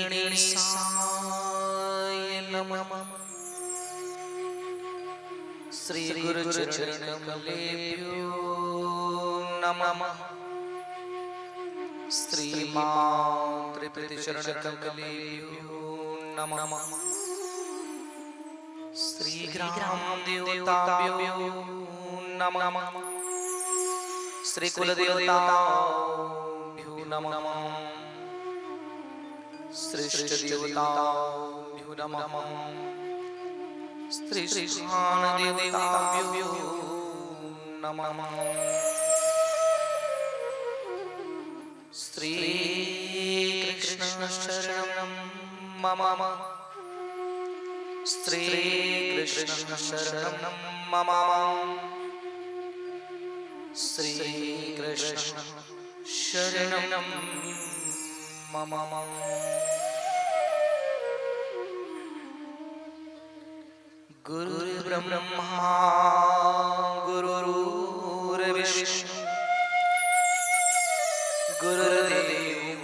गणेशाय नमः। श्री गुरु चरण कमलेभ्यो नमः। श्रीमान त्रिपति चरण कमलेभ्यो नमः। श्री ग्राम देवताभ्यो नमः। श्री कुल देवताभ्यो नमः। श्रेष्ठ देवताभ्यो नमः। श्री श्रीशान देवताभ्यो नमः। श्री कृष्ण शरणं मम। श्री कृष्ण शरणं मम। श्री कृष्ण शरणं मम। गुरुर्ब्रह्मा गुरुर्विष्णु गुरुर्देव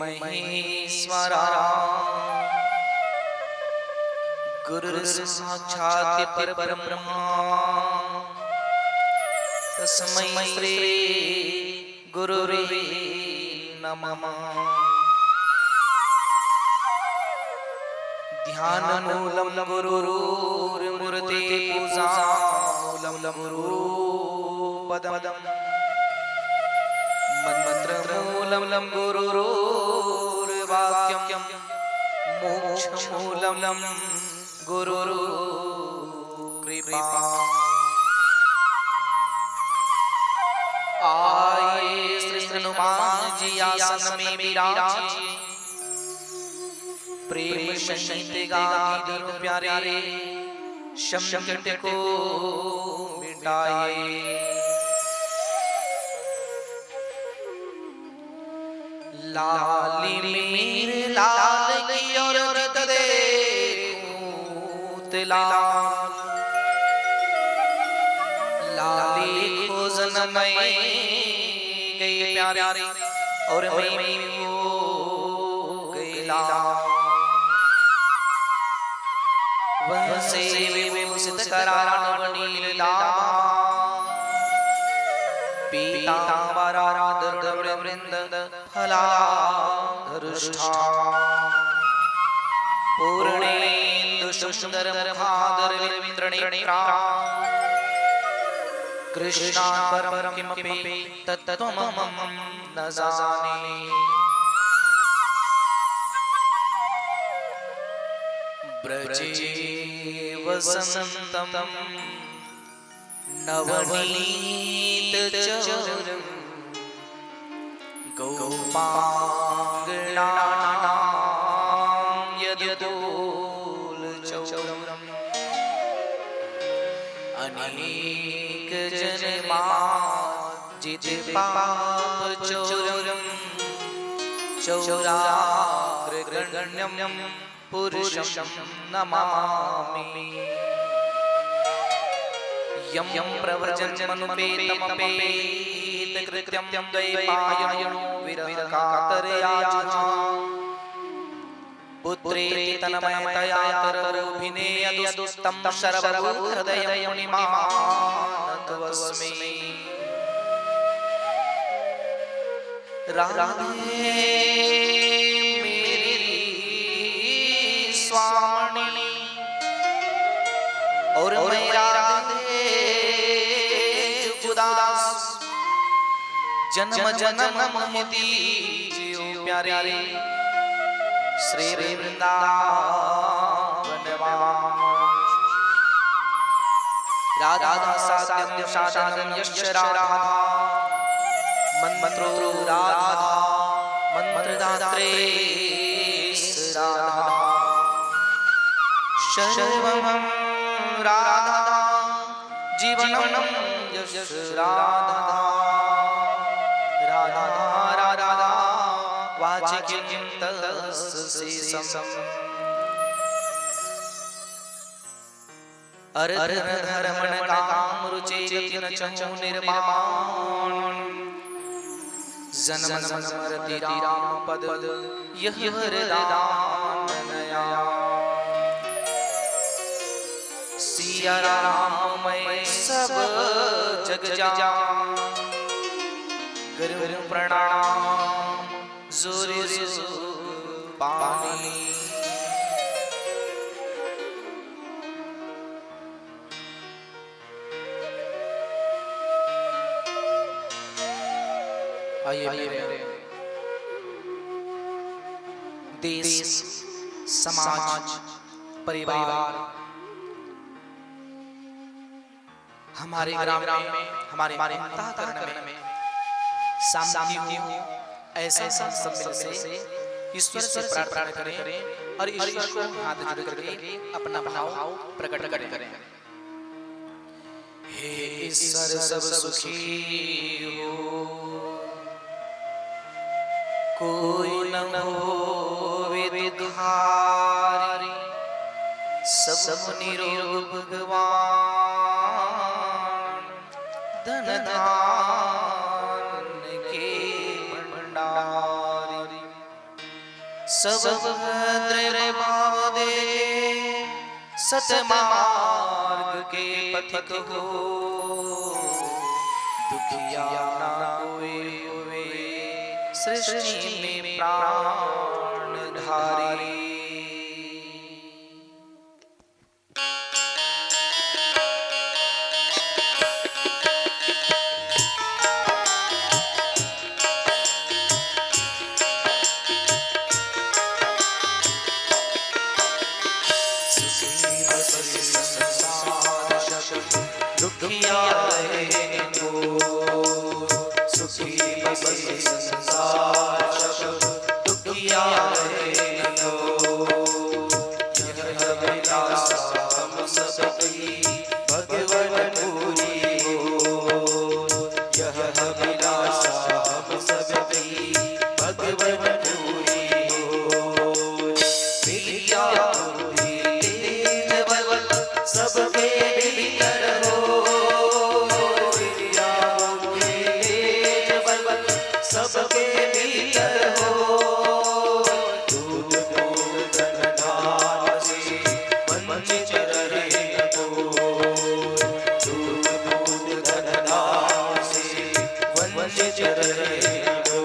महेश्वरा गुरुर्साक्षात् परब्रह्मा तस्मै श्री गुरुवे नमः। ध्यानमूलं गुरुर्मूर्ते पूजामूलं गुरुपदम् मन्त्रमूलं गुरुर्वाक्यं मोक्षमूलं गुरुर्कृपा। आए श्री हनुमान जी आसन में विराजे प्रेम सहित गाए प्यारे संकट को मिटाए। लाली मेरे लाल की और रत देखूं लाल लाली खोजन में गई प्यारे और मैं हो गई लाल। वंसे विभूषित करान नीला पीतांबराधर वृंद फलाधरुष्ठा पूर्णेन्दु सुंदर मुखादर विन्द्रणेत्रा कृष्णा परम किमपि तत्त्वमहं न जाने। ब्रजे वसन्तं नवनीतचरं गोपाङ्गनानां यदुदोलचौरम् अनेकजन्मार्जित पापचौरं चौराग्रगण्यं पुरुषं नमामि। यं यं प्रव्रजन्मनुपेतमपेतकृत्यं द्वैपायनो विरहकातरयाजना पुत्रेति तन्मयतया तरोभिनेयदुस्तं सर्वभूतहृदयं मुनिमानतोऽस्मि। राधे स्वामिनी और मैं राधे जुगदास जन्म जन्म मोहि जियो प्यारे श्री वृंदावन राधा साध्यं साधनं यश्च राधा मन्मन्त्रो राधा मन्त्रदात्रे राधा सर्वं राधा जीवनं यश राधा राधा राधा वाचिकिं तस्सेसम् अर्धधर्मण काम रुचेति न चहु निर्माण जन्म मरति राम पद यह वरदान सिया राम मैं सब जग जान, करूं प्रणाम जोर जोर पानी। आइए मेरे देश, समाज, परिवार, हमारे ग्राम में, हमारे अंतःकरण में शांति हो, ऐसा सब से ईश्वर से प्रार्थना करें और ईश्वर को हाथ जोड़ करके अपना भाव प्रकट करें। हे ईश्वर सब सुखी हो, कोई न हो विदुहारी, सब निरोग भगवान, धन धान के भंडारी, सब भद्र भाव दे, सतमार्ग के पथिक हो, दुखिया ना कोई हुए, सृष्टि में प्राण धारी। दुखिया रहे को सुखी बसे संसार, दुखिया रहे को यह विलास हम सबकी भगवन पूरी हो, यह विलास हम सबकी भगवन पूरी हो। विद्या बुद्धि तेज बल सबके भीतर हो, सबके भीतर हो, दूध दूध धन से वंचित रहे को, दूध दूध धन से वंचित रहे को।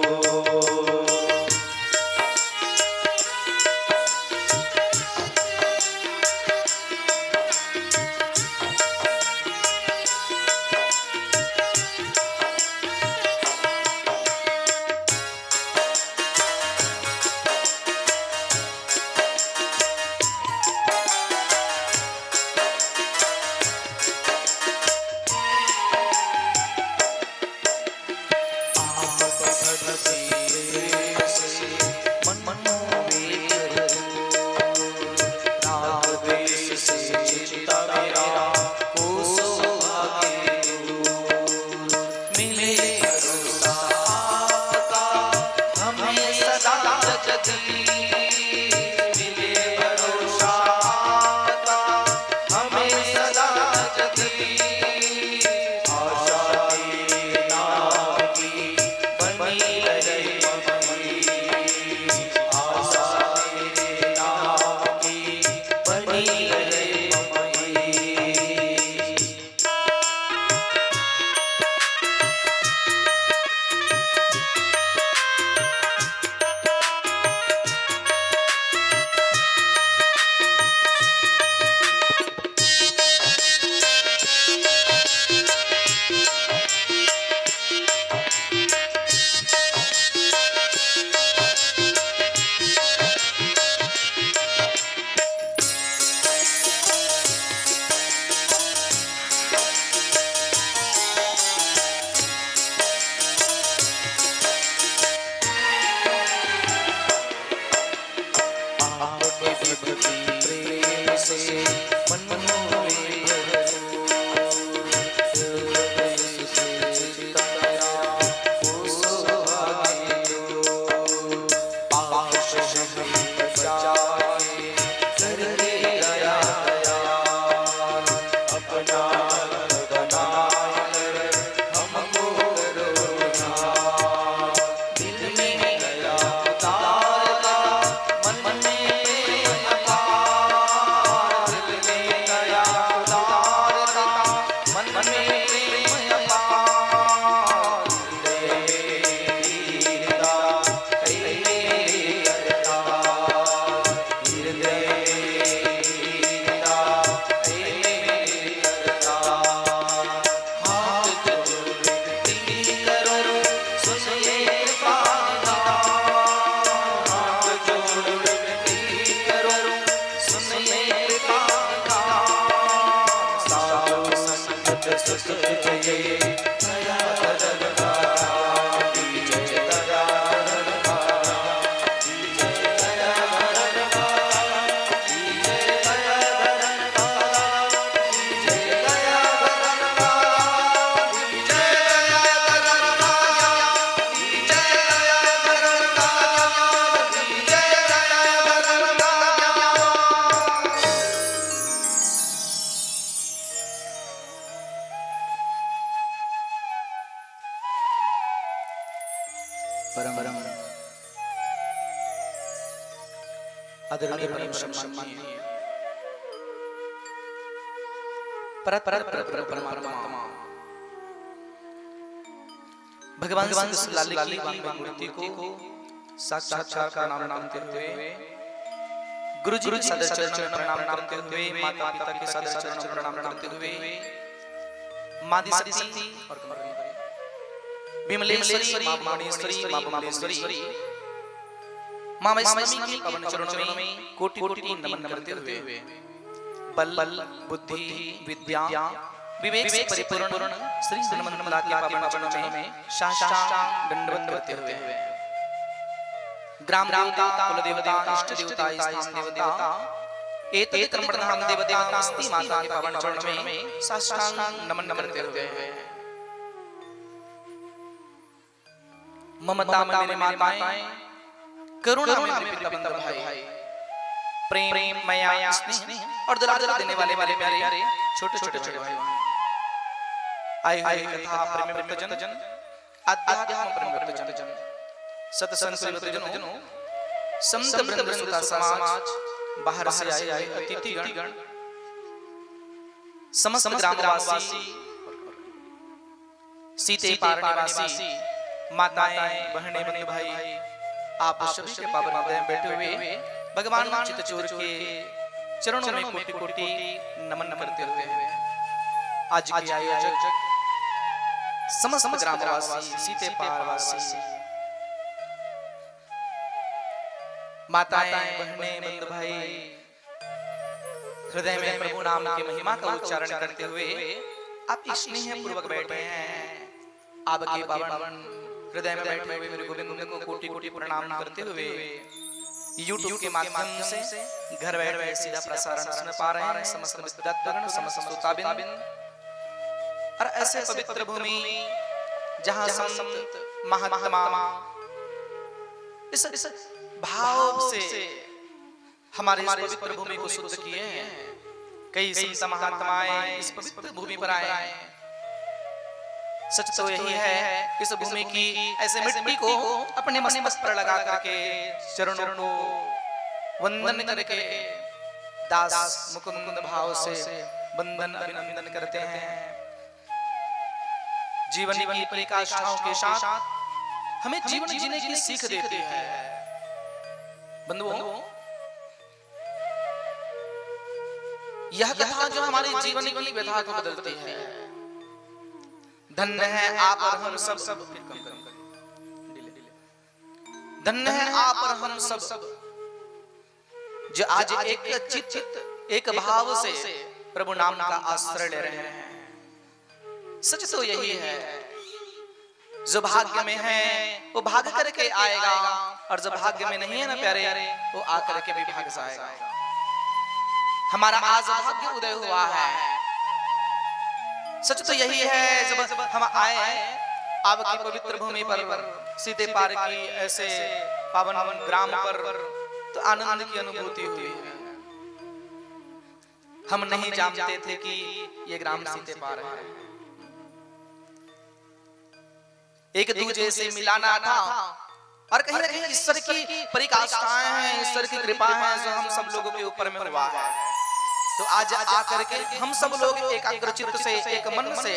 आदरणीय परम सम्माननीय परमात्मा भगवान श्री लाल की मूर्ति को साक्षात्कार प्रणाम करते हुए, गुरुजी के सादर चरणों में प्रणाम करते हुए, माता पिता के सादर चरणों में प्रणाम करते हुए, मादी शक्ति विमलेश्वरी मां भुवनेश्वरी मां बमलेश्वरी मां वैष्णवी के पवन चरणों में कोटि कोटि नमन करते हुए, बल बुद्धि विद्या विवेक से परिपूर्ण श्री हनुमंतलाल के पावन चरणों में साष्टांग दंडवत करते हुए, ग्राम देवता कुल देवता इष्ट देवता स्थान देवता एतत् कर्मणाम देवता अस्ति माता के पावन चरणों में साष्टांग नमन करते हुए, ममता में मेरे माताएं, करुणा में पिता बंधु भाई, प्रेम माया स्नेह और दुलार देने वाले प्यारे छोटे छोटे भाई आए हुए कथा प्रेम भक्तजन, आध्यात्म प्रेम भक्तजन, सत्संग भक्तजनों, संत वृंद सुता समाज, बाहर से आए अतिथिगण, समस्त ग्रामवासी, सीते पार निवासी, माताएं बहनें बंधु भाई, आप सभी के पावन हृदय में बैठे हुए भगवान चितचूर के चरणों में कोटि कोटि नमन करते हुए, आज के आयोजक समस्त ग्रामवासी, सीते पारवासी, माताएं बहनें बंधु भाई, हृदय में प्रभु नाम की महिमा का उच्चारण करते हुए आप स्नेह पूर्वक बैठे हैं। आपके पावन हृदय में बैठे हुए मेरे गोविंद को कोटि कोटि प्रणाम करते हुए YouTube के माध्यम से घर बैठे सीधा प्रसारण सुन पा रहे हैं समस्त विद्यार्थीगण, समस्त श्रोताबिंद, और ऐसे पवित्र भूमि जहां संत महात्मा इस भाव से हमारे इस पवित्र भूमि को शुद्ध किए हैं। कई संत महात्माएं इस पवित्र भूमि पर आए हैं। सच तो यही है, इस भूमि की ऐसे मिट्टी को अपने मस्तक पर लगा करके चरणों को वंदन करके दास मुकुंद भाव से वंदन अभिनंदन करते हैं। जीवन की परिकाष्ठाओं के साथ हमें जीवन जीने की सीख देती है। बंधुओं, यह कथा जो हमारे जीवन की व्यथा को बदलती है। धन्य है आप और हम सब, धन्य है आप और हम सब जो आज एक चित्त एक भाव से प्रभु नाम का आश्रय ले रहे हैं। सच तो यही है, जो भाग्य में है वो भाग करके आएगा, और जो भाग्य में नहीं है ना प्यारे, वो आकर के भी भाग जाएगा। हमारा आज भाग्य उदय हुआ है। सच तो यही है, जब हम आए आपकी पवित्र भूमि पर, सीते पार की ऐसे पावन ग्राम पर, तो आनंद की अनुभूति हुई है। हम नहीं जानते थे कि ये ग्राम सीते पार है। एक दूसरे से मिलाना था, और कहीं ना कहीं ईश्वर की परिकाष्ठाएं हैं, ईश्वर की कृपा है जो हम सब लोगों के ऊपर में हुआ है। तो आज आकर के हम सब लोग एकाग्रचित्त से, एक मन से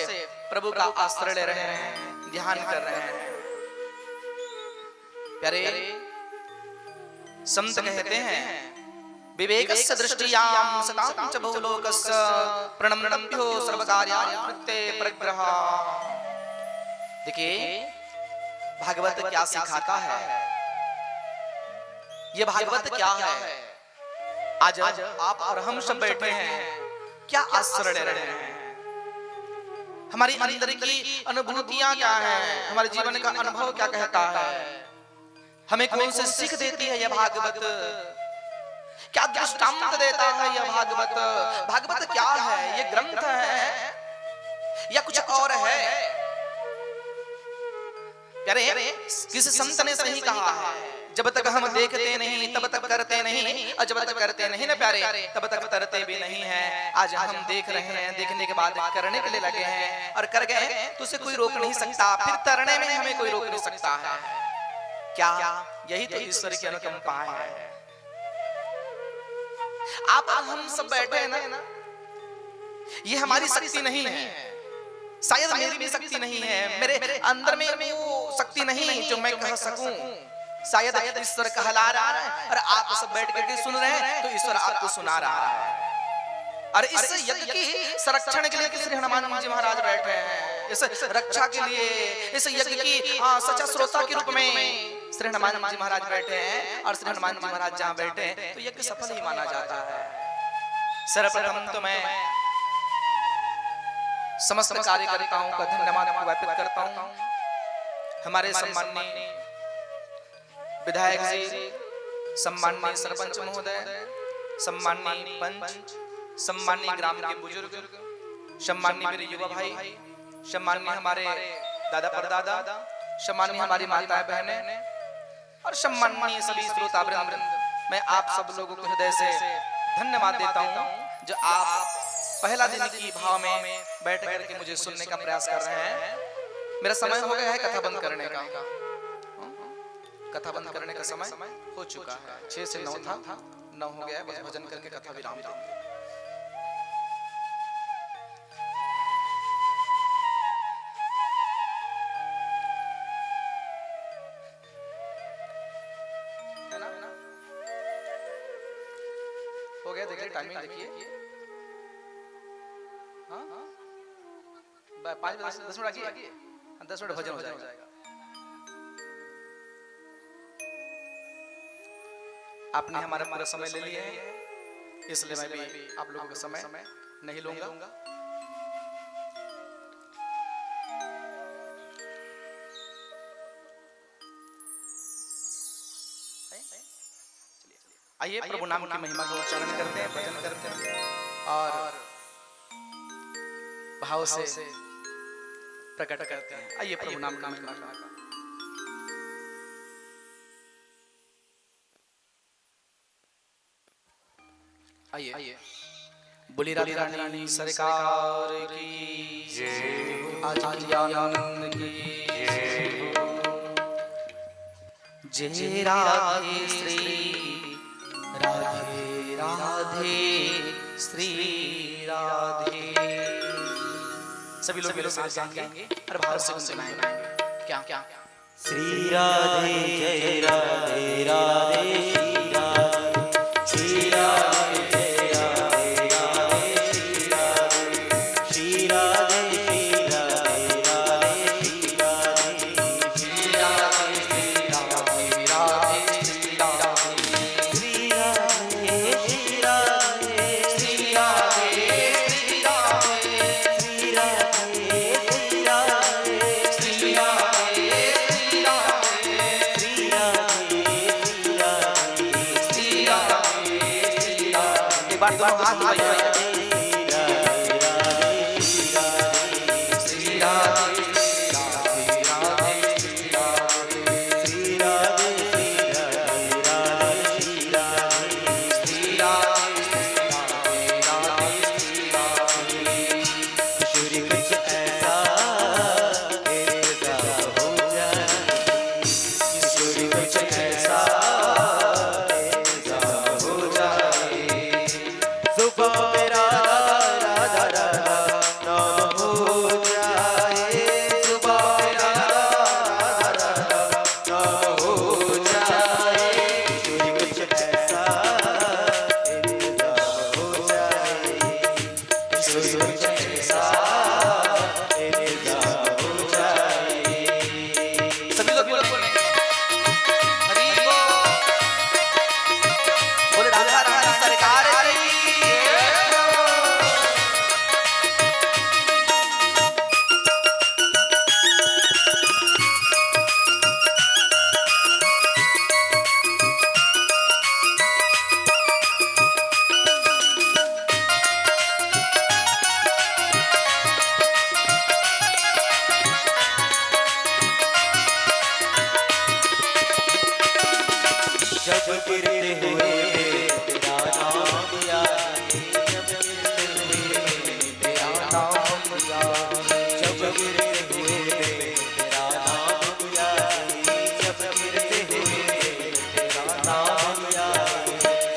प्रभु का आश्रय ले रहे हैं, ध्यान कर रहे हैं। प्यारे संत कहते हैं, विवेकस्य दृष्टियां सतां च बहुलोकस्य प्रणम्यो सर्वकार्याणि कृते प्रग्रह। देखिए भागवत क्या सिखाता है, ये भागवत क्या है। आज आप और हम सब बैठे हैं, क्या आश्रय ले रहे हैं, हमारी अंदर की अनुभूतियां क्या हैं, हमारे जीवन का अनुभव क्या कहता है, हमें कौन सी सीख देती है यह भागवत, क्या दृष्टांत देता है यह भागवत। भागवत क्या है, ये ग्रंथ है या कुछ और है। प्यारे किसी संत ने सही कहा है, जब तक हम देखते नहीं तब तक करते नहीं, और जब तक करते नहीं ना प्यारे तब तक करते भी नहीं है। आज हम देख रहे हैं, देखने के बाद करने के लिए लगे हैं, और कर गए तो उसे कोई रोक नहीं सकता, फिर तरने में हमें कोई रोक नहीं सकता है। क्या यही तो ईश्वर की अनुकंपा है। आप हम सब बैठे हैं ना, ये हमारी शक्ति नहीं है, शायद मेरी भी शक्ति नहीं है, मेरे अंदर में वो शक्ति नहीं जो मैं कह सकूं। शायद ईश्वर कहला रहा है और आप सब बैठ करके सुन रहे हैं तो ईश्वर आपको सुना रहा है। और इस यज्ञ की संरक्षण के लिए श्री हनुमान जी महाराज बैठे हैं, इस रक्षा के लिए, इस यज्ञ की सच्चा श्रोता के रूप में श्री हनुमान जी महाराज बैठे हैं। और श्री हनुमान जी महाराज जहाँ बैठे हैं तो यज्ञ सफल ही माना जाता है। सर्वप्रथम तो मैं समस्त कार्यकर्ताओं का धन्यवाद ज्ञापित करता हूँ। हमारे सम्माननीय विधायक जी, सम्माननीय सरपंच महोदय, सम्माननीय पंच, सम्माननीय ग्राम के बुजुर्ग, सम्माननीय मेरे युवा भाई, सम्माननीय हमारे दादा परदादा, सम्माननीय हमारी माताएं बहनें और सम्माननीय सभी श्रोतावृंद, मैं आप सब लोगों को हृदय से धन्यवाद देता हूं जो आप पहला दिन की भाव में बैठ करके मुझे सुनने का प्रयास कर रहे हैं। मेरा समय हो गया है कथा बंद करने का, कथा बंद करने का समय हो चुका है। 6 से 9 था, 9 हो गया है, बस भजन करके कथा विराम देंगे। हो गया, देखिए टाइमिंग देखिए, हाँ 5-10 मिनट रखिए, 10 मिनट भजन हो जाएगा। आपने हमारा पूरा समय ले लिया है, इसलिए मैं भी आप लोगों का समय नहीं लूंगा। आइए प्रभु नाम की महिमा को उच्चारण करते हैं, भजन करते हैं और भाव से प्रकट करते हैं। आइए प्रभु नाम की महिमा का। आइए बोली राधे रानी सरकार की जय, आनंद की जय, राधे श्री राधे राधे श्री राधे। सभी लोग मेरे साथ गाएंगे और भाव से सुनाएंगे। क्या क्या श्री राधे जय राधे राधे श्री राधे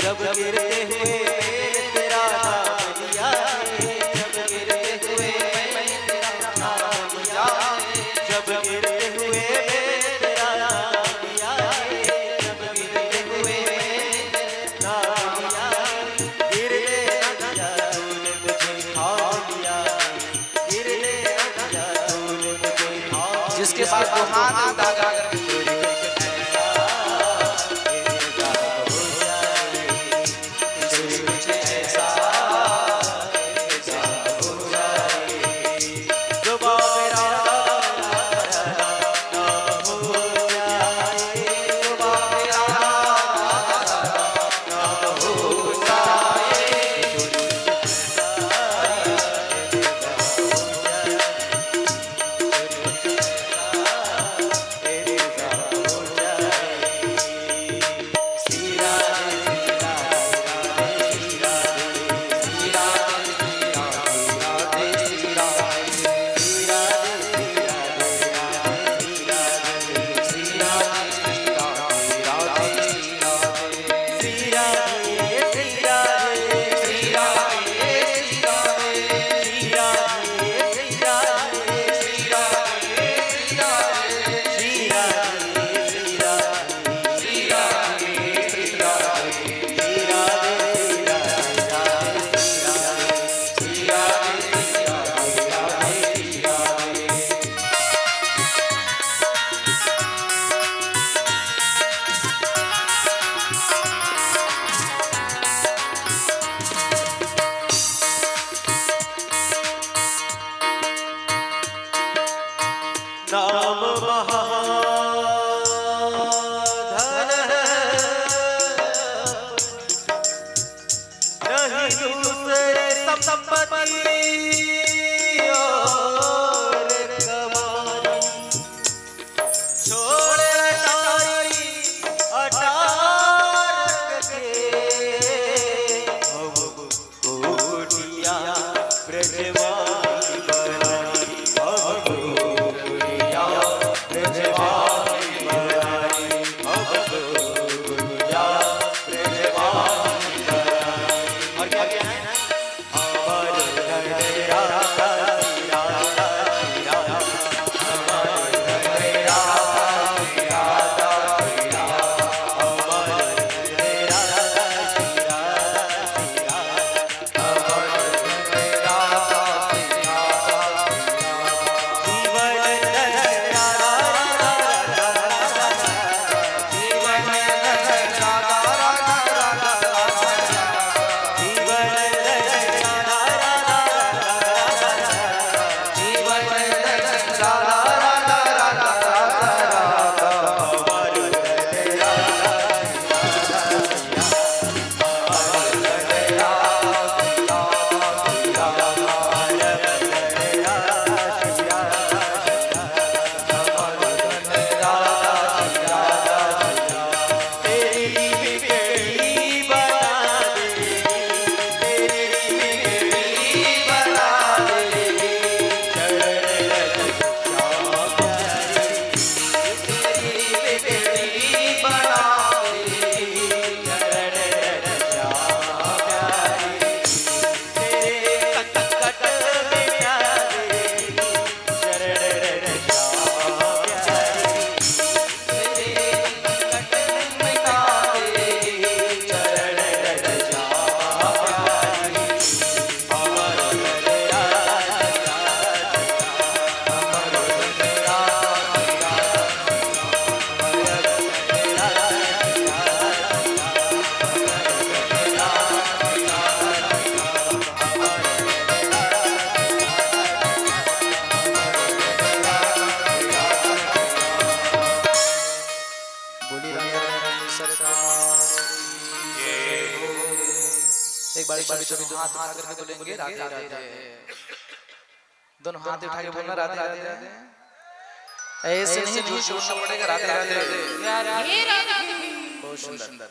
जब गिरते हुए उसके बाद वो हाथ उठाकर नाम महाधन नहीं दूसरे संपत्ति और कमाई छोड़ अटारी अटारक के हम कोटिया ब्रजवासी बनाई एक बार सभी हाथ उठा करके बोलेंगे राधे राधे। दोनों हाथ उठा के बोलना राधे राधे। ऐसे नहीं जोर से बोलना पड़ेगा राधे राधे। बहुत सुंदर।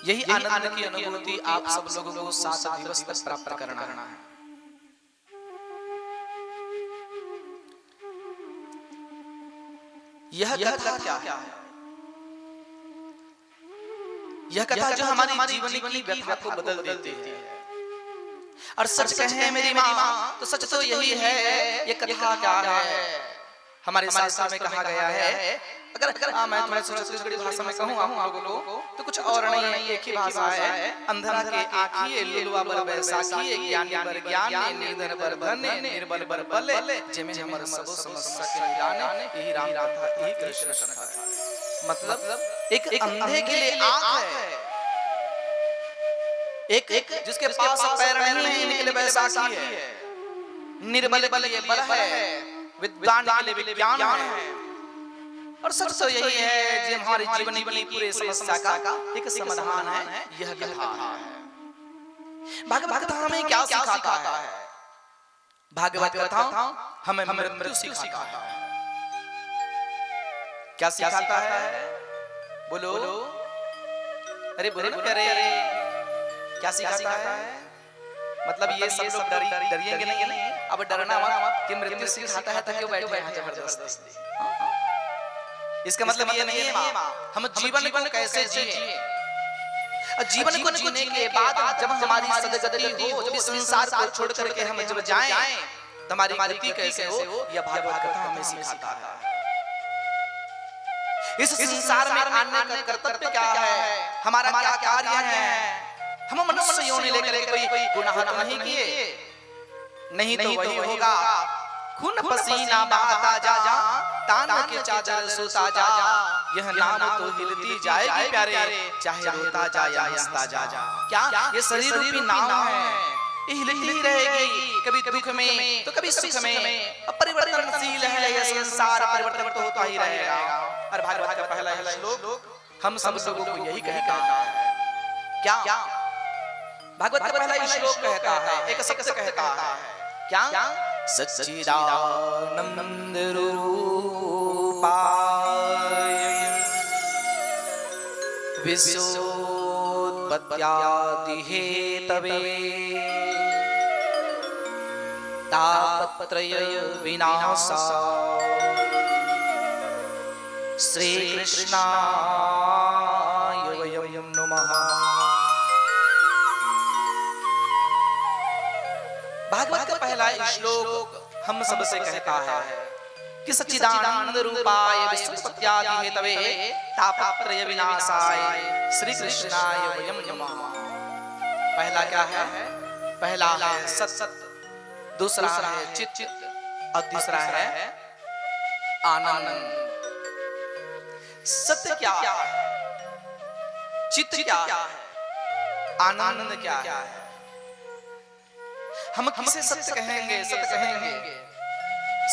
यही आनंद की अनुभूति आप सब लोगों को 7 दिवस तक प्राप्त करना है। यह कथा क्या है? यह कथा जो हमारी जीवन की व्यथा को बदल देती है। और सच कहें मेरी माँ तो सच तो यही है। ये कथा क्या है? हमारे शास्त्र में कहा गया है अगर मैं थोड़ा सा छत्तीसगढ़ी भाषा में कहूँ आप लोगों को तो कुछ और नहीं, एक ही भाषा है। अंधरा के आँखिए, लुलुआ बर बैसाखिए, ज्ञानी बर ज्ञान, निर्धन बर धन, निर्बल बर बल, जेमे हमर सबो समस्या के निदान, यही राम कथा, यही कृष्ण कथा है। मतलब एक अंधे के लिए आँख है, एक जिसके पास पैर नहीं है इनके लिए बैसाखी है, निर्बल के लिए बल है, विद्वान के लिए विज्ञान है। और सच तो यही है जो हमारे जीवन की पूरे समस्या का एक समाधान है, यह कथा है। भागवत कथा हमें क्या सिखाता है? भागवत कथा हमें मृत्यु सिखाता है। क्या सिखाता है? बोलो, अरे बोलो ना प्यारे, क्या सिखाता है? मतलब ये सब लोग डरिएंगे नहीं, अब डरना मत कि मृत्यु सिखाता है तो क्यों बैठे हैं जबरदस्ती। इसका मतलब ये नहीं है हम जीवन को कैसे जिए, जीवन को जीने के बाद जब हमारी सदगति हो, जब इस संसार को छोड़ करके हम जब जाएं तो हमारी गति कैसे हो, यह भागवत कथा हमें सिखाता है। इस संसार में आने का कर्तव्य क्या है, हमारा क्या कार्य है। हम मनुष्य योनि लेकर कोई गुनाह तो नहीं किए, नहीं तो वही होगा खून पसीना बहाता जा, तान के चादर सोता जा, यह नाम तो हिलती जाएगी प्यारे, चाहे रोता जा या हंसता जा। क्या ये शरीर रूपी नाव है, ये हिलती रहेगी, कभी दुख में तो कभी सुख में, परिवर्तनशील है यह संसार, परिवर्तन तो होता ही रहेगा। और भागवत का पहला श्लोक हम सब लोगों को यही कहता है। क्या भागवत का पहला श्लोक कहता है, एक शब्द कहता है, क्या? सच्चिदानंद रूपाय विश्वोत्पत्त्यादि हेतवे तापत्रय विनाशाय श्री कृष्णाय वयं नमः। भागवत का पहला श्लोक हम सबसे कहता है कि सच्चिदानंद रूपाय विश्वोत्पत्त्यादि हेतवे तापत्रय विनाशाय श्री कृष्णाय वयं नमः। पहला क्या है? पहला है सत, दूसरा है चित और तीसरा है आनंद। सत्य क्या है? चित क्या है? आनंद क्या है? हम किसे सत्य कहेंगे? सत्य कहेंगे,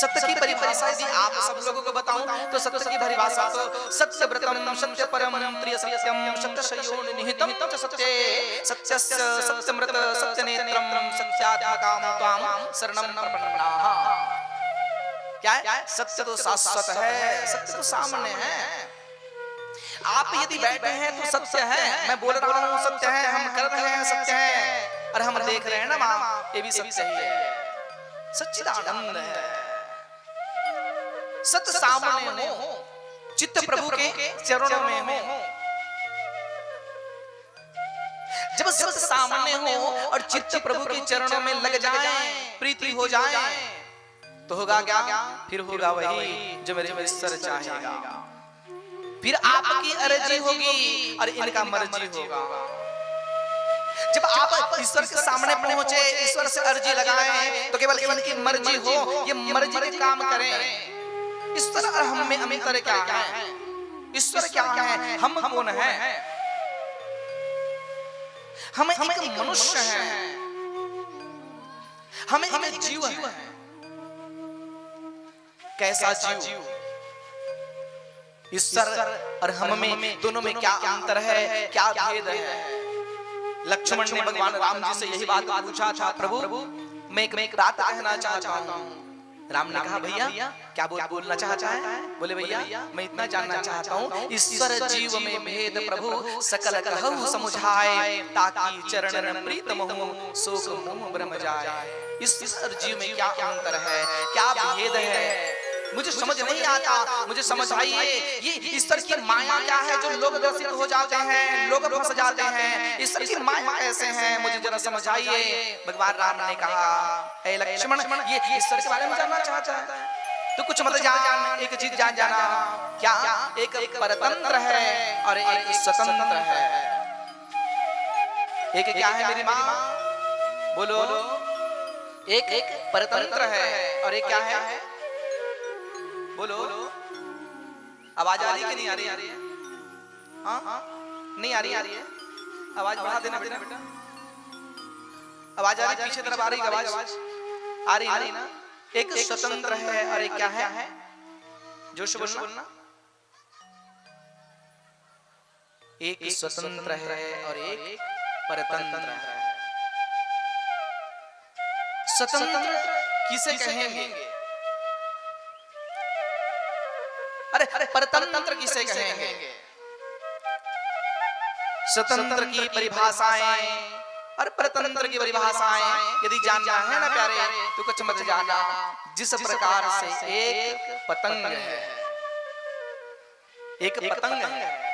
सत्य की परिभाषा यदि आप सब लोगों को बताऊं तो सत्य की परिभाषा तो सत्यव्रतम सत्य परम प्रिय सत्यम सत्यशयो निहितम च सत्ये सत्यस्य सत्यमृत सत्यनेत्रम सत्यात्मकाम त्वाम शरणं प्रपन्नाः। क्या है? सत्य तो शाश्वत है, सत्य तो सामने है। आप यदि बैठे हैं तो सत्य है, मैं बोल रहा हूँ सत्य है, हम कर रहे हैं सत्य है, और हम देख रहे हैं ना माँ, ये भी सत्य ही है। सच्चिदानंद है, सत्य सामने हो, चित्त प्रभु के चरणों में हो। जब सत्य सामने हो और चित्त प्रभु के चरणों में लग जाए, प्रीति हो जाए, तो होगा क्या? फिर होगा वही जो मेरे ईश्वर चाहेगा। फिर आपकी अर्जी होगी और इनका मर्जी होगा। जब आप ईश्वर के सामने पहुंचे, ईश्वर से अर्जी लगाएं, तो केवल इनकी मर्जी हो, ये मर्जी के काम करें। ईश्वर और हम में अंतर क्या है? ईश्वर क्या है, हम कौन हैं? हम एक मनुष्य हैं, हम एक जीव हैं। कैसा जीव? ईश्वर और हम में दोनों में क्या अंतर है, क्या भेद है? लक्ष्मण ने भगवान राम जी से यही बात पूछा था, प्रभु मैं एक बात कहना चाहता हूँ। राम ने कहा भैया क्या बोलना चाहता है? बोले भैया मैं इतना जानना चाहता हूँ, ईश्वर जीव में भेद प्रभु सकल कहु समुझाए, ताकि चरण प्रीतम हो शोक मोह ब्रह्म जाए। ईश्वर जीव में क्या अंतर है, क्या भेद है? मुझे समझ नहीं आता, मुझे समझाइए। ये ईश्वर की माया क्या है जो लोग ग्रसित हो जाते हैं, लोग फंस जाते हैं? ईश्वर की माया कैसे है, मुझे जरा समझाइए। भगवान राम ने कहा, हे लक्ष्मण, ये ईश्वर के बारे में जानना चाहता है? तो कुछ मत जान, एक चीज जान जाना, क्या? एक परतंत्र है और एक स्वतंत्र है। एक क्या है मेरी माँ? बोलो। एक परतंत्र है और एक क्या है? बोलो। आवाज आ रही है कि नहीं आ रही है? हाँ, नहीं आ रही है? आवाज बढ़ा देना बेटा। आवाज आ रही, पीछे तरफ आ रही आवाज? आ रही ना? एक स्वतंत्र है और एक क्या है? जोश से बोलना। एक स्वतंत्र है और एक परतंत्र है। स्वतंत्र किसे कहेंगे? अरे परतंत्र किसे कहेंगे? स्वतंत्र की परिभाषाएं और परतंत्र की परिभाषाएं यदि जानना है ना प्यारे, तो कुछ मत जाना। जिस प्रकार से एक पतंग है, एक पतंग है,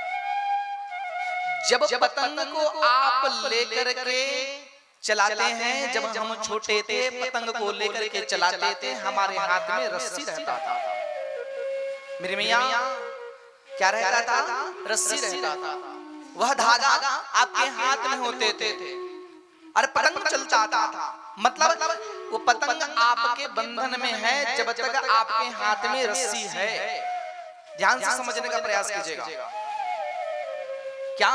जब पतंग को आप लेकर के चलाते हैं, जब हम छोटे थे पतंग को लेकर के चलाते थे, हमारे हाथ में रस्सी रहता था। मेरे मियाँ क्या रहता था? रस्सी रहता था। वह धागा आपके हाथ में होते थे और पतंग चलता था। मतलब वो पतंग आपके बंधन में है जब तक आपके हाथ में रस्सी है। ध्यान से समझने का प्रयास कीजिएगा। क्या?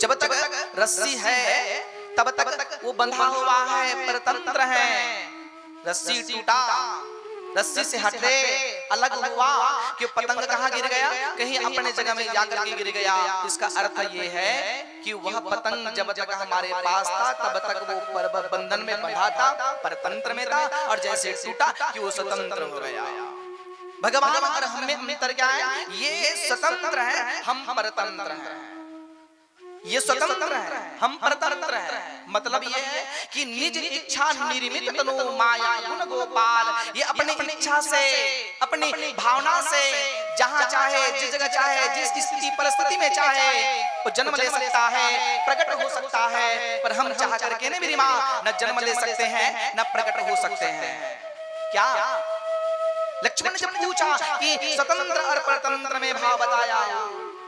जब तक रस्सी है तब तक वो बंधा हुआ है, परतंत्र है। रस्सी टूटा, रस्सी से हटे, अलग हुआ कि पतंग कहाँ गिर गया? कहीं अपने जगह में जाकर के गिर गया। इसका अर्थ ये है कि वह पतंग जब तक हमारे पास था तब तक वो बंधन में बंधा था, परतंत्र में था, और जैसे टूटा कि वो स्वतंत्र हो गया। भगवान और हम में अंतर क्या है? ये स्वतंत्र है, हम परतंत्र हैं। ये स्वतंत्र है, हम परतंत्र हैं। मतलब ये है कि निज इच्छा निर्मित तनु माया गुण गोपाल, ये अपनी इच्छा से, अपनी भावना से जहां चाहे, जिस जगह चाहे, जिस स्थिति परिस्थिति में चाहे वो जन्म ले सकता है, प्रकट हो सकता है। पर हम चाह करके न मेरी माँ न जन्म ले सकते हैं न प्रकट हो सकते हैं। क्या? लक्ष्मण जब पूछा कि स्वतंत्र और परतंत्र में भाव बताया,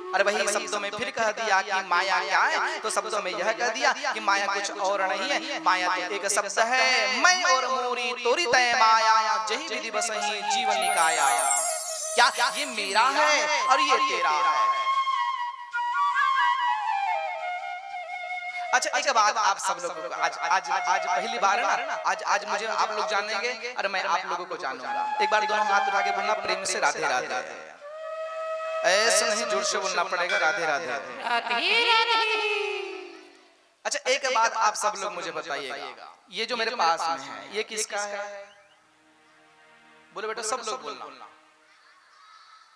और वही शब्दों में फिर कह दिया कि माया क्या है, तो शब्दों में यह कह दिया कि माया कुछ और नहीं है, माया तो एक शब्द है, मैं और मोरी तोरी तय माया, जही विधि बसही जीवन निकाया। क्या? ये मेरा है और ये तेरा है। अच्छा, एक बात आप सब लोगों को आज पहली बार है ना, आज मुझे आप लोग जानेंगे और मैं आप लोगों को जानूंगा। एक बार दोनों हाथ उठा के बोलना प्रेम से राधे राधे। ऐसे नहीं, जोर से बोलना पड़ेगा, राधे राधे राधे। अच्छा, एक बात आप सब लोग मुझे बताइएगा, ये जो मेरे पास में है ये किसका है? बोलो बेटा, सब लोग बोलना।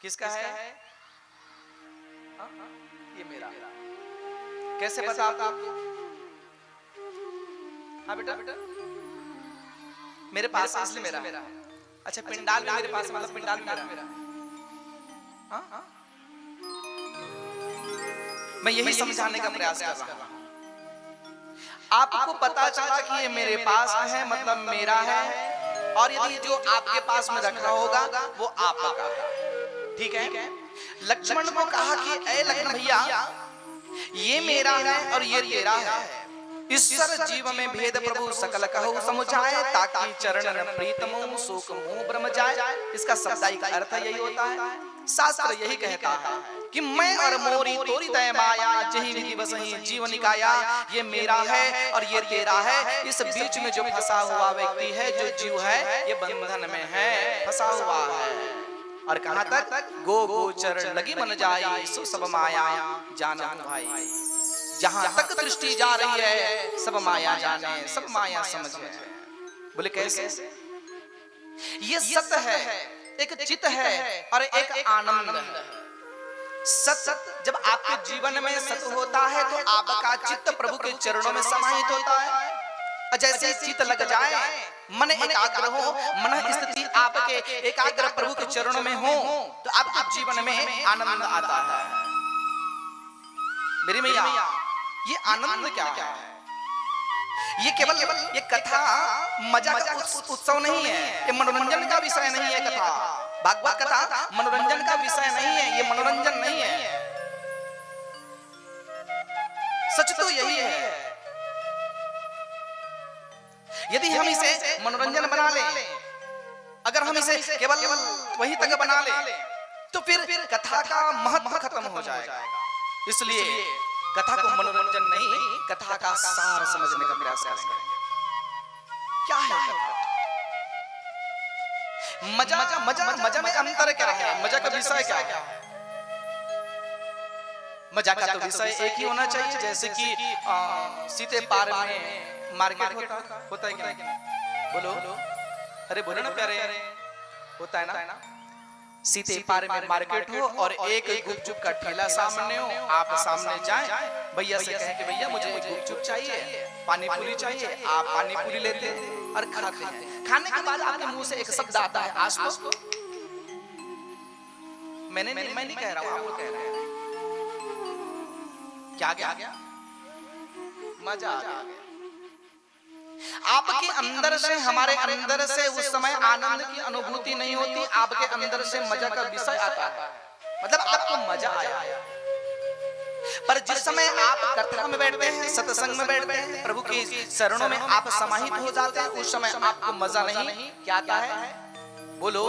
किसका है? ये मेरा। कैसे पता आपको? हाँ बेटा, मेरे पास इसलिए मेरा है। अच्छा, पिंडाल भी मेरे पास, मतलब पिंडाल भी मेरा। हाँ? मैं यही समझाने का प्रयास कर रहा हूं। आपको पता चला कि ये मेरे पास है, मतलब मेरा है, और यदि जो आपके पास में रखा होगा वो आपका है। ठीक है? लक्ष्मण को कहा कि ऐ लक्ष्मण भैया, ये मेरा है और ये तेरा है। ईश्वर जीव में भेद प्रभु सकल कहु समुझाए, ताकि चरण प्रीतमो शोक मोह ब्रह्म जाए। इसका शब्दायिक अर्थ यही होता है, शास्त्र यही कहता है कि मैं और मोरी तोरी तय माया, जही विधि बसही जीवन निकाया। ये मेरा है और ये तेरा है। इस बीच में जो फंसा हुआ व्यक्ति है, जो जीव है, ये बंधन में है, फंसा हुआ है। और कहां तक? गो गोचर लगी मन जाई, सो सब माया जाना भाई। जहां तक दृष्टि जा रही है सब माया जाने, सब माया समझे। बोले कैसे? ये सत्य है, एक चित है और एक आनंद है। सत जब आपके जीवन में सत होता है तो आपका चित्त प्रभु के चरणों में समाहित होता है। जैसे चित्त लग जाए, मन एकाग्र हो, मन स्थिति आपके एकाग्र प्रभु के चरणों में हो, तो आपके जीवन में आनंद आता है। मेरी मैया, ये आनंद क्या है? ये केवल ये कथा मजा का उत्सव नहीं है, ये मनोरंजन का विषय नहीं है। कथा भागवत कथा मनोरंजन का विषय नहीं है, ये मनोरंजन नहीं है। सच तो यही है। यदि हम इसे मनोरंजन बना ले, अगर हम इसे केवल वहीं तक बना ले, तो फिर कथा का महत्व खत्म हो जाएगा। इसलिए कथा को मनोरंजन नहीं, कथा का सार समझने का प्रयास करेंगे। क्या है कथा? मजा में अंतर क्या है? मजा का विषय क्या है? मजा का तो विषय एक ही होना चाहिए। जैसे कि सीते पार में मार्केट होता है कि नहीं? बोलो, अरे बोलो ना प्यारे, होता है ना? सीते पार में मार्केट हो और एक गुपचुप का ठेला सामने हो, आप सामने जाएं, भैया से कहें कि भैया मुझे गुपचुप चाहिए, पानी पूरी चाहिए, आप पानी पूरी लेते हैं और खाते हैं। खाने के बाद आपके मुंह से एक शब्द आता है, आज तो मैं नहीं कह रहा हूं, आप लोग कह रहे हैं। क्या गया? मजा आ गया। आपके अंदर से, हमारे अंदर से उस समय आनंद की अनुभूति नहीं होती, आपके अंदर से मजा का विषय आता है, मतलब आपको मजा आया। पर जिस समय आप कथा में बैठते हैं, सत्संग में बैठते हैं, प्रभु की शरणों में आप समाहित हो जाते हैं, उस समय आपको मजा नहीं, क्या आता है? बोलो,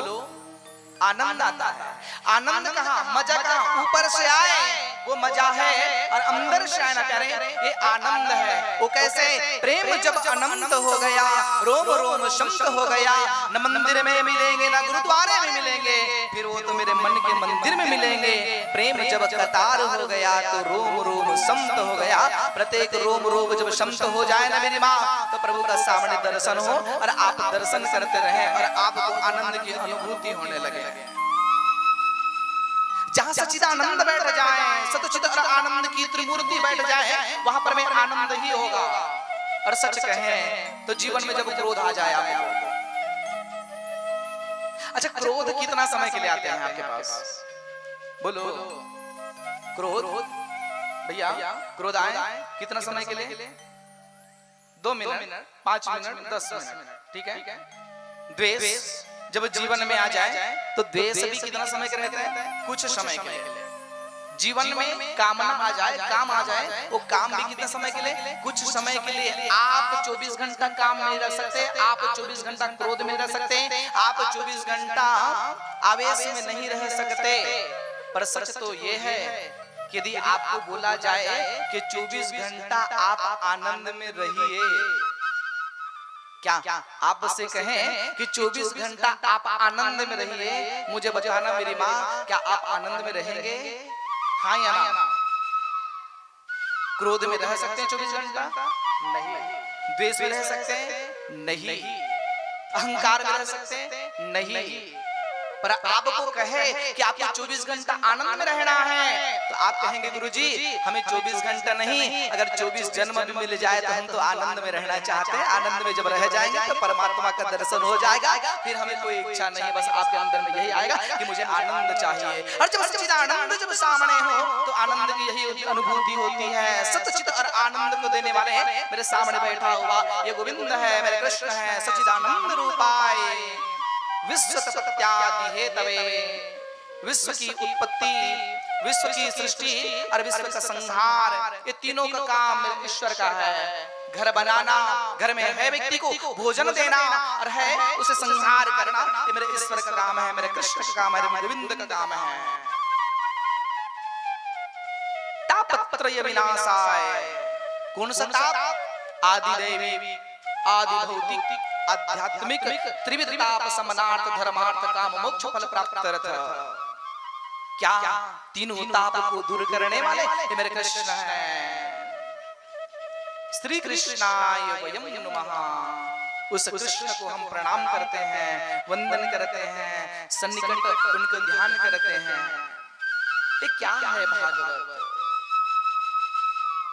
आनंद आता है। आनंद कहाँ? मजा कहाँ? ऊपर से आए वो मजा है और अंदर से आना कह रहे हैं, ये आनंद है। वो कैसे? प्रेम जब अनंत हो गया, रोम रोम शांत हो गया, न मंदिर में मिलेंगे न गुरुद्वारे में मिलेंगे, फिर वो तो मेरे मन के मंदिर में मिलेंगे। प्रेम जब कतार हो गया तो रोम रोम शांत हो गया। प्रत्येक रोम रोम जब शांत हो जाए ना मेरी माँ, तो प्रभु का सामने दर्शन हो और आप दर्शन करते रहे और आपको आनंद की अनुभूति होने लगे। जहां सच्चिदानंद बैठ जाए, सतचित और आनंद की त्रिमूर्ति बैठ जाए, वहां पर में आनंद ही होगा। और सच कहें तो जीवन में जब क्रोध आ जाए आपको, अच्छा क्रोध कितना समय के लिए आते हैं आपके पास? बोलो, क्रोध भैया, क्रोध आए कितना समय के लिए? 2 मिनट, 5 मिनट, 10 मिनट, ठीक है। द्वेष जब जीवन में आ जाए तो द्वेष भी कितना समय के रहता है? कुछ समय के लिए। जीवन में कामना आ जाए, काम आ जाए, वो काम भी कितना समय के लिए? कुछ समय के लिए। आप 24 घंटा काम में रह सकते, आप 24 घंटा क्रोध में रह सकते, आप 24 घंटा आवेश में नहीं रह सकते। पर सच तो ये है कि यदि आपको बोला जाए कि 24 घंटा आप आनंद में रहिए, क्या आपसे कहें कि 24 घंटा आप आनंद में रहिए, मुझे बताना मेरी माँ, क्या आप आनंद में रहेंगे? हाँ या ना? क्रोध में रह सकते हैं 24 घंटा? नहीं। द्वेष में रह सकते हैं? नहीं। अहंकार में रह सकते हैं? नहीं। पर आपको कहे कि आपको 24 घंटा आनंद में रहना है, तो आप कहेंगे गुरुजी हमें 24 घंटा नहीं, अगर 24 जन्म भी मिल जाए तो हम तो आनंद में रहना चाहते हैं। आनंद में जब रह जाएंगे तो परमात्मा का दर्शन हो जाएगा, फिर हमें कोई इच्छा नहीं, बस आपके अंदर में यही आएगा कि मुझे आनंद चाहिए। और जब सच्चिदानंद जब सामने हो तो आनंद की यही अनुभूति होती है। सच्चित और आनंद को देने वाले मेरे सामने बैठा हुआ ये गोविंद है, मेरे कृष्ण है, सच्चिदानंद रूपाय विश्व तपत्यादि हेतवे, विश्व की उत्पत्ति, विश्व की सृष्टि और विश्व का संहार, ये तीनों का काम मेरे ईश्वर का है। घर बनाना, घर में है व्यक्ति को भोजन देना और है उसे संहार करना, ये मेरे ईश्वर का काम है, मेरे कृष्ण का काम है, मेरे गोविंद का काम है। तापत्रय विनाशाय, कौन सा ताप? आदि दैवी, आदि भौतिक, आध्यात्मिक, त्रिविध ताप, समनार्थ, धर्मार्थ, काम, मोक्ष फल प्राप्त अर्थ। क्या तीनों ताप को दूर करने वाले ये मेरे कृष्ण हैं। श्री कृष्णाय वयं नमः, उस कृष्ण को हम प्रणाम करते हैं, वंदन करते हैं, सन्निकट उनका ध्यान करते हैं। ये क्या है भागवत?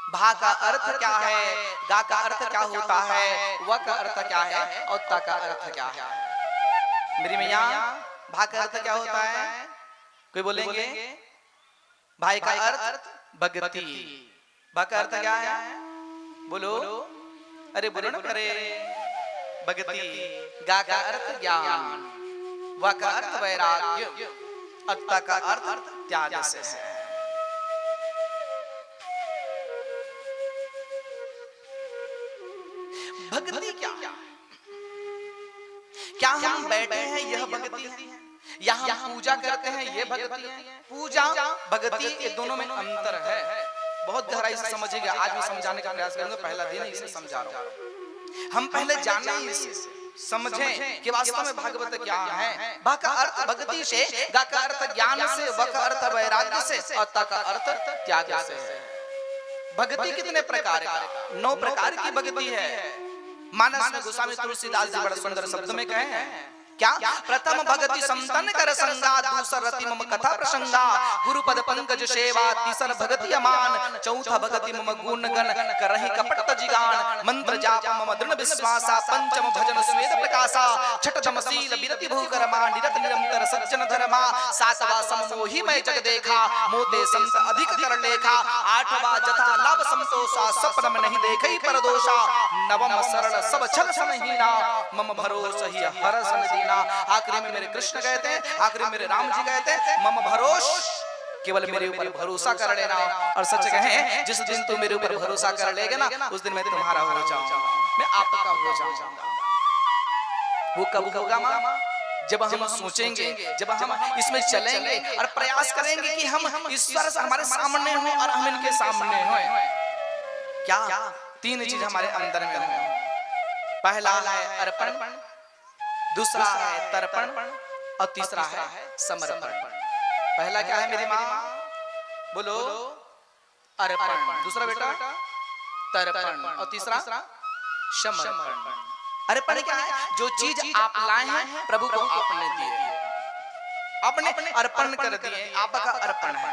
भा का अर्थ क्या है? गा का अर्थ क्या होता है? व का अर्थ क्या है? और ता का अर्थ क्या है? मेरी मैया, भा का अर्थ क्या होता है? कोई बोलेंगे? भाई का अर्थ भक्ति। भा का अर्थ क्या है? बोलो, अरे बोलो ना करे भक्ति, गा का अर्थ ज्ञान, वा का अर्थ वैराग्य, अत्ता का अर्थ त्याग से है। भक्ति क्या हम बैठे हैं यह भक्ति है, या हम पूजा करते हैं ये भक्ति है? पूजा भक्ति ये दोनों में अंतर है। बहुत गहराई से समझिएगा, आज मैं समझाने का प्रयास करूंगा। पहला दिन है इसे समझा रहा हूं। हम पहले जाने इसे समझें कि वास्तव में भागवत क्या है। भा का अर्थ भक्ति से, गा का अर्थ ज्ञान से, व का अर्थ वैराग्य से, और ता का अर्थ त्याग से है। भक्ति कितने प्रकार का? 9 प्रकार की भक्ति है। मानस में गोस्वामी तुलसीदास जी बड़े सुंदर शब्द में कहे हैं क्या? प्रथम भक्ति संतन कर संगा, दूसर रति मम कथा प्रसंगा, गुरुपद पंकज सेवा, तीसर भक्ति अमान, चौथा भक्ति मम गुण गण करहि कपट तजिगान, मंत्र जाप मम दृढ़ विश्वासा, पंचम भजन स्वेद प्रकाशा, छठम शील विरति भूकरमा, निरत निरंतर सज्जन धर्मा, सातवा समोहि मैं जग देखा, मोते संत अधिक कर लेखा, आठवा जथा लाभ संतोषा, सपन में नहीं देखई परदोषा, नवम सरल सब छल छलहीना, मम भरोस ही हरस नदीना। आखिरी में मेरे कृष्ण कहते हैं, आखिरी में मेरे राम जी कहते हैं, मम भरोस, केवल मेरे ऊपर भरोसा कर लेना। और सच कहें, जिस दिन तू मेरे ऊपर भरोसा कर लेगा ना, उस दिन मैं तुम्हारा हो जाऊंगा, मैं आपका हो जाऊंगा। वो कब होगा मामा? जब हम सोचेंगे, जब हम इसमें चलेंगे और प्रयास करेंगे कि हम ईश्वर हमारे सामने हो और हम इनके सामने हो। क्या 3 चीज हमारे अंदर में हो। पहला है अर्पण, दूसरा है तर्पण, और तीसरा है समर्पण। पहला क्या है मेरी माँ? बोलो अर्पण, दूसरा बेटा तर्पण, और तीसरा समर्पण। अर्पण क्या है? जो चीज आप लाए हैं प्रभु को आपने दिए, आपने अर्पण कर दिए, आपका अर्पण है।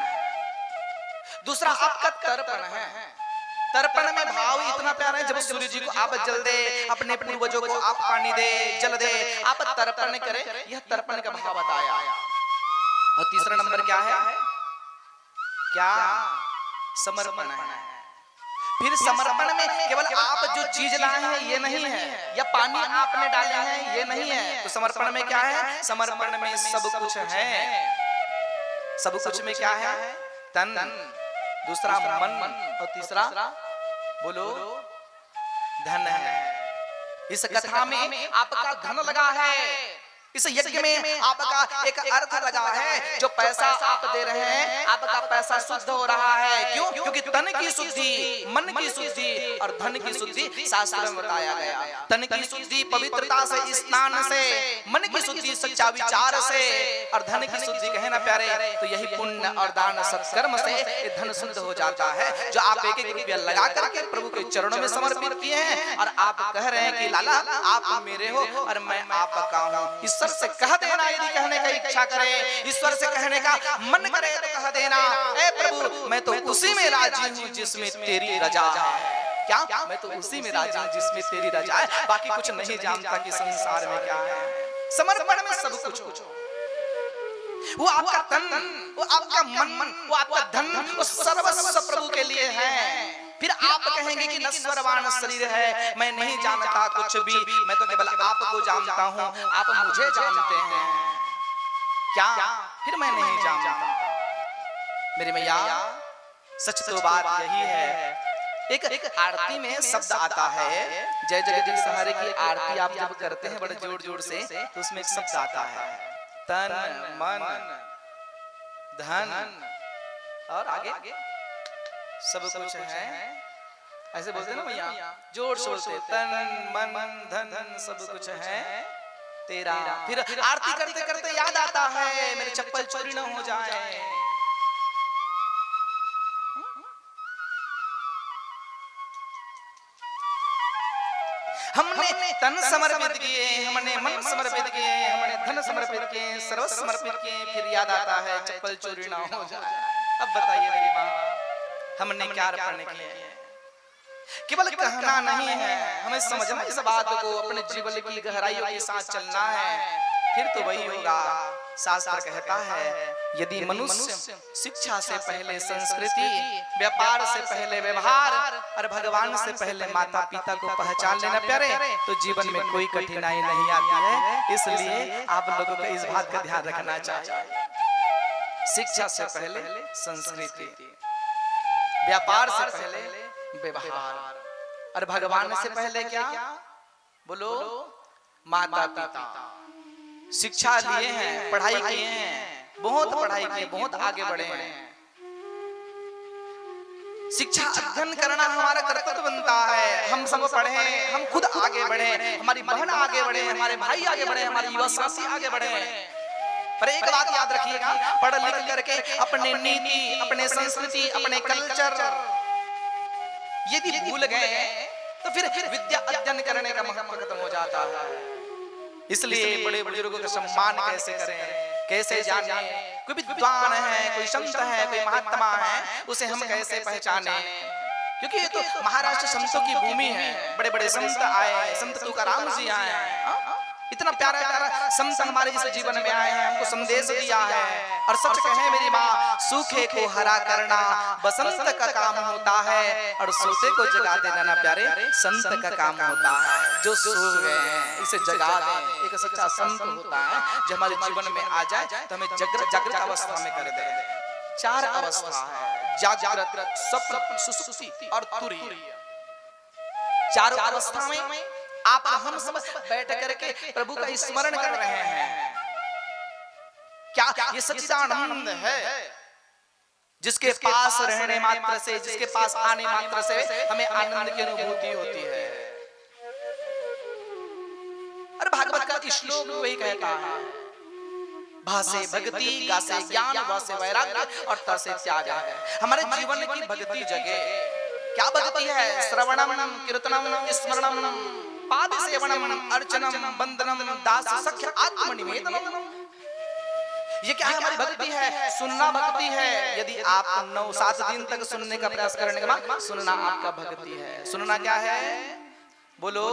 दूसरा आपका तर्पण है। तर्पण में भाव इतना प्यारा है, जब सूर्य जी को आप जल दे, अपने पूर्वजों को आप पानी दे, जल दे, आप तर्पण करें, यह तर्पण का भाव बताया। और तीसरा नंबर क्या है? क्या? समर्पण है। फिर समर्पण में केवल आप जो चीज लाए हैं ये नहीं है, या पानी आपने डाले हैं ये नहीं है। तो समर्पण में क्या है? समर्पण में सब कुछ है। सब कुछ में क्या है? तन, दूसरा मन, और तीसरा बोलो धन है। इस कथा में आपका धन लगा है, इस यज्ञ में आपका एक अर्थ लगा है। जो पैसा आप दे रहे हैं, आपका पैसा शुद्ध हो रहा है। क्यों? क्योंकि तन की शुद्धि, मन की शुद्धि और धन की शुद्धि शास्त्र में बताया गया। तन की शुद्धि पवित्रता से, स्नान से, मन की शुद्धि सच्चा विचार से, और धन की शुद्धि कहे ना प्यारे, तो यही पुण्य और दान सत्कर्म से ये धन शुद्ध हो जाता है। जो आप 1-1 रुपया लगा करके प्रभु के चरणों में समर्पित किए हैं, और आप कह रहे हैं कि लाला आप मेरे हो और मैं आपका हूँ। ईश्वर से कह देना, यदि कहने का इच्छा करे, ईश्वर से कहने का मन करे तो कह देना, ए प्रभु मैं तो उसी में राजी हूँ जिसमें तेरी रजा है। क्या? मैं तो उसी में राजी हूँ जिसमें तेरी रजा है। बाकी कुछ नहीं जानता कि संसार में क्या है। समर्पण में सब कुछ हो। वो आपका तन, वो आपका मन, वो आपका धन, वो सर्वस्व प्रभु के लिए है। फिर आप कहेंगे कि नश्वरवान शरीर है, मैं नहीं जानता कुछ भी, मैं तो केवल आपको जानता हूँ, आप मुझे जानते हैं। क्या? फिर मैं नहीं जानता। मेरी मैया, सच तो बात यही है। एक आरती में शब्द आता है, जय जगदीश हरे की आरती आप जब करते हैं बड़े जोर जोर से, तो उसमें एक शब्द आता है तन, मन, धन, और आगे सब कुछ है। ऐसे बोलते ना भैया, जोर शोर से, तन मन धन सब कुछ है तेरा। फिर आरती करते करते याद आता है मेरे चप्पल चोरी न हो जाए। हमने तन समर्पित किए, हमने मन समर्पित किए, हमने धन समर्पित किए, सर्व समर्पित किए, फिर याद आता है चप्पल चोरी ना हो जाए। अब बताइए मेरी माँ, हमने क्या अर्पण किए? केवल कहना नहीं है, हमें समझना इस बात को, अपने जीवन की गहराइयों के साथ चलना है, फिर तो वही होगा। शास्त्र कहता है यदि मनुष्य शिक्षा से पहले संस्कृति, व्यापार से पहले व्यवहार और भगवान से पहले माता पिता को पहचान लेना प्यारे, तो जीवन में कोई कठिनाई नहीं आती है। इसलिए आप लोगों को इस बात का ध्यान रखना चाहिए। शिक्षा से पहले संस्कृति, व्यापार से पहले व्यवहार और भगवान से पहले क्या? बोलो, माता पिता। शिक्षा लिए हैं, पढ़ाई किए हैं, बहुत पढ़ाई किए, बहुत आगे बढ़े हैं। शिक्षा अध्ययन करना हमारा कर्तव्य बनता है। हम सब पढ़े, हम खुद आगे बढ़े, हमारी बहन आगे बढ़े, हमारे भाई आगे बढ़े, हमारे युवा साथी आगे बढ़े। पर एक बात याद रखिएगा, पढ़ लिख करके अपने नीति, अपने संस्कृति, अपने कल्चर यदि भूल गए तो फिर विद्या अध्ययन करने का महत्व खत्म हो जाता है। इसलिए बड़े बुजुर्गों का सम्मान कैसे करें, कैसे जाने? कोई विद्वान है, कोई संत है, कोई महात्मा है, उसे हम कैसे पहचाने? क्योंकि ये तो महाराष्ट्र संतों की भूमि है। बड़े बड़े संत आए, संत तुकाराम जी आए, इतना प्यारा प्यारा संत हमारे इस जीवन में आए हैं, हमको संदेश दिया है। और सच कहे मेरी माँ, सूखे को हरा करना बसंत का काम होता है, और सोते को जगा देना ना प्यारे संत का काम होता है। जो सो गए हैं इसे जगा दें, एक सच्चा संत होता है जो हमारे जीवन में आ जाए तो हमें जागृत अवस्था में कर दे। 4 अवस्था है, जागृत, स्वप्न, सुषुप्ति और तुरीय। 4 अवस्था में आप हम सब बैठ करके प्रभु का स्मरण कर रहे हैं। क्या ये सच्चिदानंद है जिसके पास रहने मात्र से, जिसके पास आने मात्र से हमें आनंद की अनुभूति होती है। और भागवत का श्लोक वही कहता है, भासे भक्ति, गासे ज्ञान, वासे वैराग्य और तसे त्याग है। हमारे जीवन की भक्ति जगह क्या भक्ति है? श्रवणम, कीर्तनम, स्मरणम, पाद सेवनम, अर्चनम, वंदनम, दास सख्य आत्मनिवेदनम। ये क्या है? हमारी भक्ति है। सुनना भक्ति है। यदि आप 9-7 दिन तक सुनने का प्रयास करने के बाद सुनना आपका भक्ति है। सुनना क्या है? बोलो,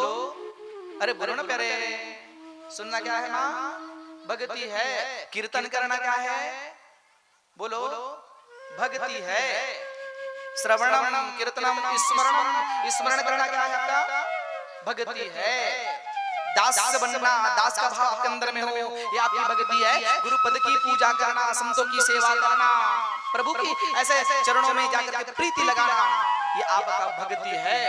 अरे बोलो ना प्यारे, सुनना क्या है माँ? भक्ति है। कीर्तन करना क्या है? बोलो, भक्ति है। श्रवणम, कीर्तनम, स्मरणम, स्मरण करना क्या है आपका? भक्ति है। दास बनना, दास का भाव आपके अंदर में हो, ये आपकी भक्ति है। गुरु पद की पूजा करना, संतों की सेवा करना, प्रभु की ऐसे चरणों में जाकर के प्रीति लगाना, ये आपका भक्ति है।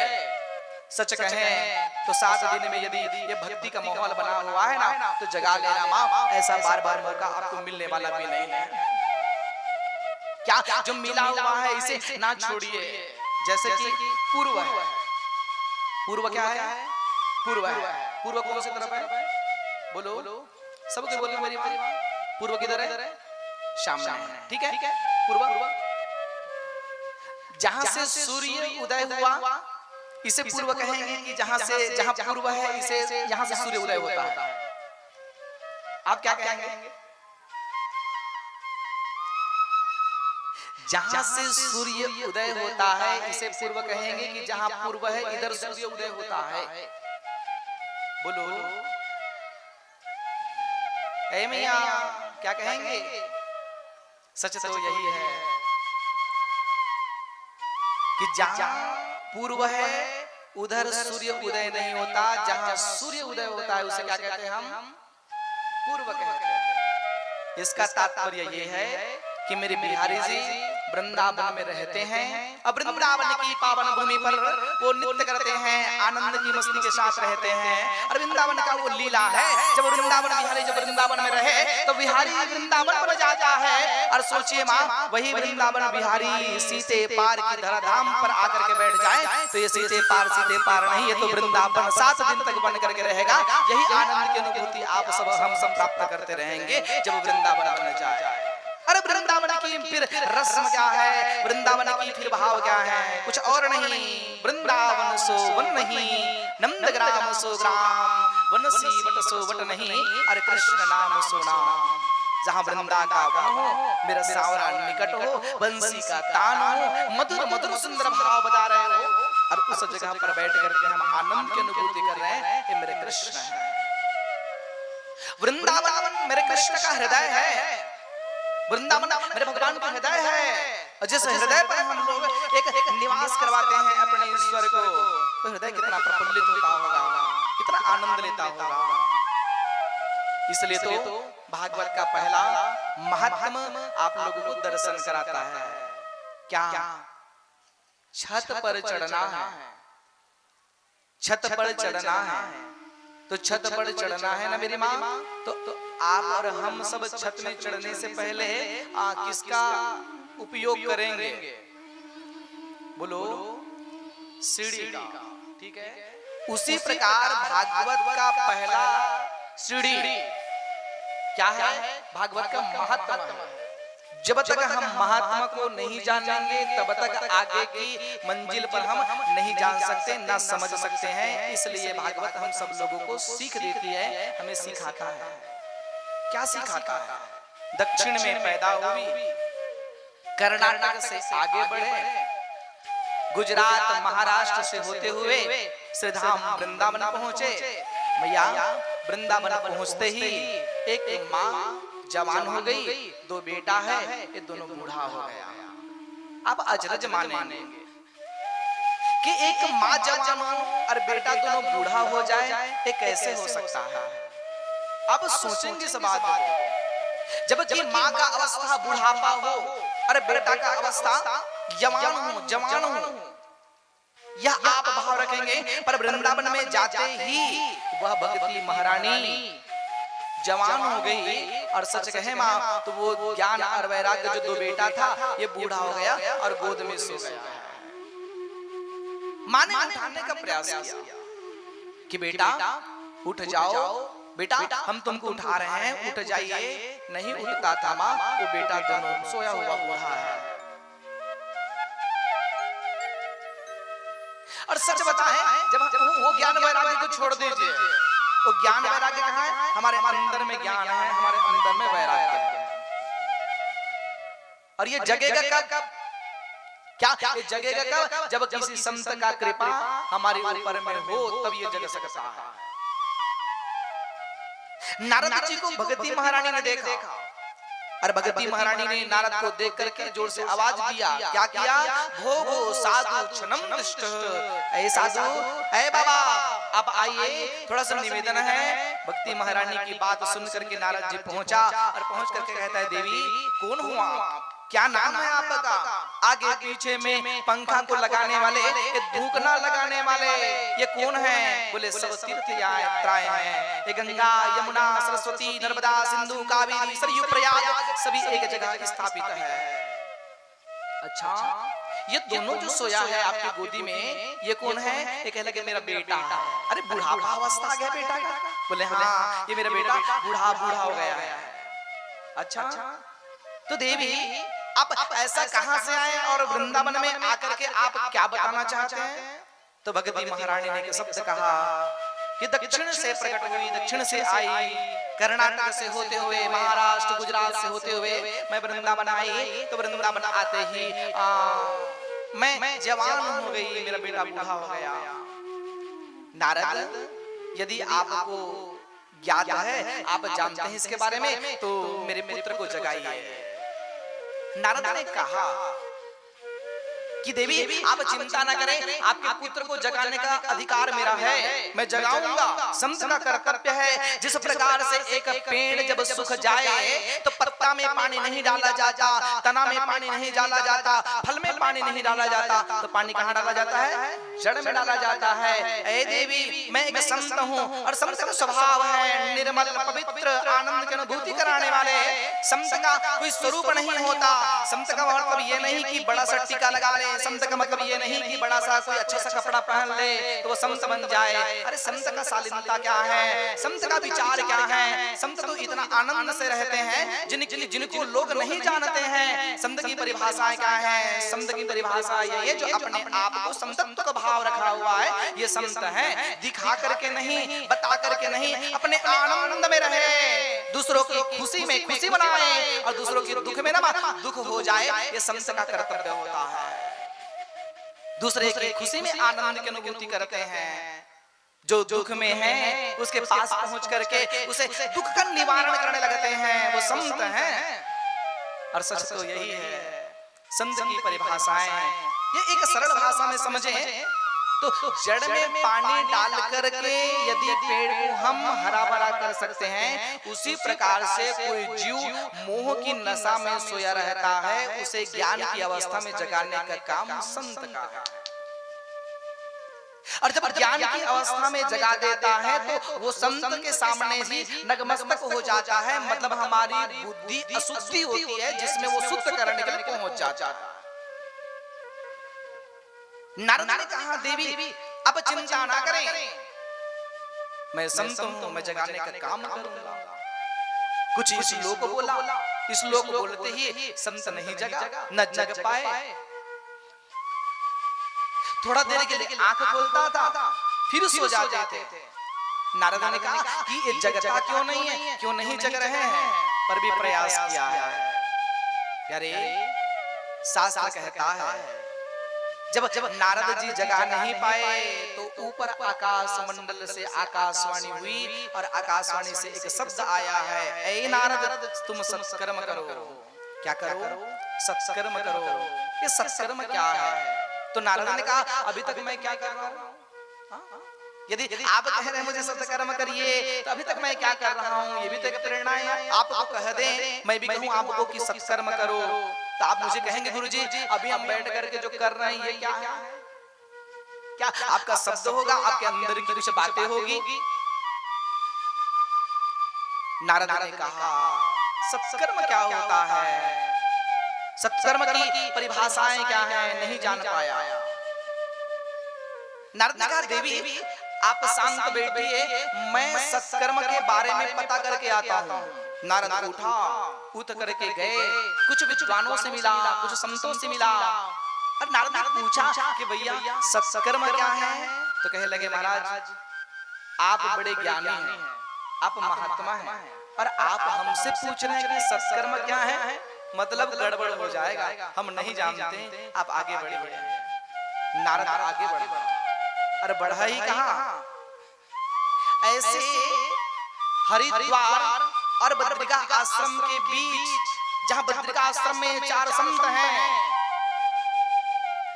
सच कहें तो 7 दिन में यदि ये भक्ति का माहौल बना हुआ है ना, तो जगा लेना माँ, ऐसा बार बार मौका आपको मिलने वाला भी नहीं है। क्या जो मिला हुआ है इसे ना छोड़िए। जैसे कि पूर्व है, पूर्व क्या है? पूर्व है। पूर्व कौन सी तरफ है? बोलो, सबके बोलो मेरी माँ। पूर्व किधर है? सामने है। ठीक है, पूर्व जहां से सूर्य उदय हुआ इसे पूर्व कहेंगे कि जहां पूर्व है इसे यहां से सूर्य उदय होता है। आप क्या कहेंगे? जहां से सूर्य उदय होता है इसे पूर्व कहेंगे कि जहां पूर्व है इधर सूर्य उदय होता है। बोलो, ऐ मैया क्या कहेंगे? सच तो यही है कि जहां पूर्व है उधर सूर्य उदय नहीं होता, जहां सूर्य उदय होता है उसे क्या कहते हैं? हम पूर्व कहते हैं। इसका तात्पर्य ये है कि मेरे बिहारी जी वृंदावन में रहते हैं, अब वृंदावन की पावन भूमि पर वो नृत्य करते हैं, आनंद की मस्ती के साथ रहते हैं। और वृंदावन का वो लीला है, जब वृंदावन बिहारी जब वृंदावन में रहे तो बिहारी वृंदावन में जाता है। और सोचिए माँ, वही वृंदावन बिहारी सीते पार की धराधाम पर आकर के बैठ जाए तो ये सीते पार नहीं, ये तो वृंदावन 7 दिन तक बन करके रहेगा। यही आनंद की अनुभूति आप सब हम सब प्राप्त करते रहेंगे जब वृंदावन बन जाए। अरे वृंदावन की फिर रस्म क्या है? वृंदावन की फिर भाव क्या है? कुछ और नहीं। वृंदावन सो वन नहीं, नंदग्राम सो ग्राम, वनसी वट सो वट नहीं, अरे कृष्ण नाम सो नाम। जहाँ वृंदा का वन हो, मेरा सावरा निकट हो, बंसी का तान हो, मधुर मधुर सुंदर भाव बता रहे हो, और उस जगह पर बैठ करके हम आनंद की अनुभूति कर रहे हैं, ये मेरे कृष्ण है। वृंदावन मेरे कृष्ण का हृदय है, वृंदावन मेरे भगवान का हृदय है। और जिस हृदय पर हम लोग एक निवास करवाते हैं अपने ईश्वर को, तो हृदय कितना प्रफुल्लित होता होगा, कितना आनंद लेता होगा। इसलिए तो भागवत का पहला महात्म आप लोगों को दर्शन कराता है। क्या? छत पर चढ़ना है, छत पर चढ़ना है। तो छत पर चढ़ना है ना मेरी माँ, तो आप और हम सब छत में चढ़ने से पहले किसका उपयोग करेंगे? बोलो, सीढ़ी का। ठीक है, उसी प्रकार भागवत का पहला सीढ़ी क्या है? भागवत का महात्मा है। जब तक हम महात्मा को नहीं जानेंगे तब तक आगे की मंजिल पर हम नहीं जान सकते, ना समझ सकते हैं। इसलिए भागवत हम सब लोगों को सीख देती है, हमें सिखाता है। क्या सिखाता है? दक्षिण में पैदा हुई, कर्नाटक से आगे बढ़े, गुजरात महाराष्ट्र से होते हुए श्रीधाम वृंदावन पहुंचे। मैया वृंदावन पहुंचते ही एक माँ जवान हो गई, दो बेटा है, ये दोनों बूढ़ा हो गया। अब अचरज मानेंगे कि एक माँ जवान हो और बेटा दोनों बूढ़ा हो जाए, ये कैसे हो सकता है? अब सोचेंगे इस बात को। जबकि माँ का अवस्था बुढ़ापा हो और बेटा का अवस्था जवान हो, यह आप भाव रखेंगे। पर वृंदावन में जाते ही वह भगवती महारानी जवान हो गई। और सच कहे माँ, तो वो ज्ञान और वैराग्य जो दो बेटा था, ये बूढ़ा हो गया और गोद में सो गया। माँ ने उठाने का प्रयास किया कि बेटा उठ जाओ, बेटा हम तुमको उठा रहे हैं, उठ जाइए। नहीं उठता था माँ, वो बेटा दोनों सोया हुआ बूढ़ा है। और सच बताएं, जब वो ज्ञान वैराग्य को छोड़ दीजिए, वो ज्ञान वैराग्य कहाँ है? हमारे अंदर में ज्ञान है, हमारे अंदर में वैराग्य है। और ये जगेगा कब? क्या ये जगेगा कब? जब किसी संत का कृपा हमारे ऊपर में हो, तब ये जग सकता है। नारद जी को भगवती महारानी ने देखा और भगवती महारानी ने नारद को देख करके जोर से आवाज दिया। क्या किया? भोगो साधु क्षणम तिष्ठ। ऐ साधु, ऐ बाबा, आप आइए, थोड़ा सा निवेदन है। भक्ति महारानी की बात सुन करके नारद जी पहुंचा और पहुंच करके कहता है, देवी कौन हुआ? क्या नाम है आपका? आगे पीछे में पंखा को लगाने वाले, ये धूकना लगाने वाले, ये कौन है? बोले सब तीर्थ यात्राएं हैं, ये गंगा यमुना सरस्वती नर्मदा सिंधु कावेरी सरयू प्रयाग सभी एक जगह स्थापित है। अच्छा, ये दोनों जो सोया है आपकी गोदी में, ये कौन है? ये कह लगे मेरा बेटा है। अरे बुढ़ापा अवस्था आ गया बेटा का? बोले हाँ, ये मेरा बेटा बूढ़ा हो गया है। अच्छा, तो देवी आप ऐसा कहां से आए और वृंदावन में आकर के आप क्या बताना चाहते हैं? तो भगवती महारानी ने एक शब्द कहा कि दक्षिण से प्रकट हुई, दक्षिण से आई, कर्नाटक से होते हुए, महाराष्ट्र गुजरात से होते हुए मैं वृंदावन आई। तो वृंदावन आते ही मैं जवान हो गई, मेरा बेटा बूढ़ा हो गया। नारद, यदि आपको ज्ञात है, आप जानते हैं इसके बारे में, तो मेरे पुत्र को जगाइए। नारद ने कहा कि देवी आप चिंता न करें, आपके पुत्र को जगाने का अधिकार मेरा है, मैं जगाऊंगा। संत का कर्तव्य है। जिस प्रकार से एक पेड़ जब सूख जाए तो पत्ता में पानी नहीं डाला जाता, तना में पानी नहीं डाला जाता, फल में पानी नहीं डाला जाता, तो पानी कहाँ डाला जाता है? जड़ में डाला जाता है। ऐ देवी, मैं एक संत हूँ और संत का स्वभाव है निर्मल पवित्र आनंद की अनुभूति कराने वाले। संत का कोई स्वरूप नहीं होता। संत का मतलब ये नहीं कि बड़ा सा टीका लगा ले, संत का मतलब ये नहीं कि बड़ा सा कोई अच्छा सा कपड़ा पहन ले तो वो संत बन जाए। अरे संत का शालीनता क्या है? संत का विचार क्या है? संत तो इतना आनंद से रहते हैं जिनको लोग नहीं जानते हैं। संत की परिभाषाएं क्या है? संत की परिभाषा ये जो अपने आप को संतत्व का भाव रखा हुआ है, ये संत है। दिखा करके नहीं, बता करके नहीं, अपने आनंद में रहे, दूसरों की खुशी में खुशी बनाए और दूसरों के दुख में ना दुख हो जाए, ये संत का कर्तव्य होता है। दूसरे की खुशी में आनंद की अनुभूति करते हैं। जो दुख में है उसके पास पहुंच करके उसे दुख का निवारण करने लगते हैं, वो संत हैं। और सच तो यही है, संत की परिभाषाएं ये एक सरल भाषा में समझें तो जड़ में पानी डाल करके यदि पेड़ को हम हरा भरा कर सकते हैं, उसी प्रकार से कोई जीव मोह की नशा में सोया रहता है, उसे ज्ञान की अवस्था में जगाने का काम संत का है। और जब ज्ञान की अवस्था में जगा देता है तो वो संत के सामने ही नतमस्तक हो जाता है, मतलब हमारी बुद्धि अशुद्धि होती है जिसमें वो शुद्ध करने के लिए पहुंच जाता है। नारद ने कहा, देवी अब चिंता ना करें, मैं संत हूं, मैं जगाने का काम करूंगा। कुछ इस लोक को बोला, इस लोक को बोलते ही संत नहीं जगा, न जग पाए। थोड़ा देर के लिए आंख खोलता था, फिर सो जाते थे। नारद ने कहा कि ये जगता क्यों नहीं है, क्यों नहीं जग रहे हैं, पर भी प्रयास किया है। प्यारे, शास्त्र कहता है जब नारद जी जगा नहीं पाए तो ऊपर आकाश मंडल से आकाशवाणी हुई और आकाशवाणी से एक शब्द आया है, ऐ नारद तुम सत्कर्म करो। क्या करो? सत्कर्म करो। ये सत्कर्म क्या है? तो नारद ने कहा, अभी तक मैं क्या कर रहा हूँ? यदि आप कह रहे हैं मुझे सत्कर्म करिए तो अभी तक मैं क्या कर रहा हूँ? ये भी तो एक प्रेरणा है। आप कह दें, मैं भी कहूँ आपको कि सत्कर्म करो, तो आप मुझे कहेंगे गुरुजी अभी हम बैठ करके जो कर रहे हैं ये क्या है? क्या आपका शब्द होगा, आपके अंदर की कुछ बातें होगी? नारद ने कहा, सत्कर्म क्या होता है, सत्कर्म की परिभाषाएं क्या है, नहीं जान पाया। नारद ने कहा, देवी आप शांत बैठिए, मैं सत्कर्म के बारे में पता करके आता हूँ। नारद उठा, उठ करके गए, कुछ विद्वानों से मिला, कुछ संतों से मिला, और नारद ने पूछा कि भैया सत्कर्म क्या है? तो कहे लगे, महाराज आप बड़े ज्ञानी हैं, आप महात्मा हैं, और आप हमसे पूछ रहे हैं कि सत्कर्म क्या है, मतलब गड़बड़ हो जाएगा, हम नहीं जानते, आप आगे बढ़िए। नारद आगे बढ़ा, और बढ़ा ही कहां, ऐसे हरिद्वार और बद्रिका आश्रम के बीच, जहां बद्रिका आश्रम में 4 संत हैं।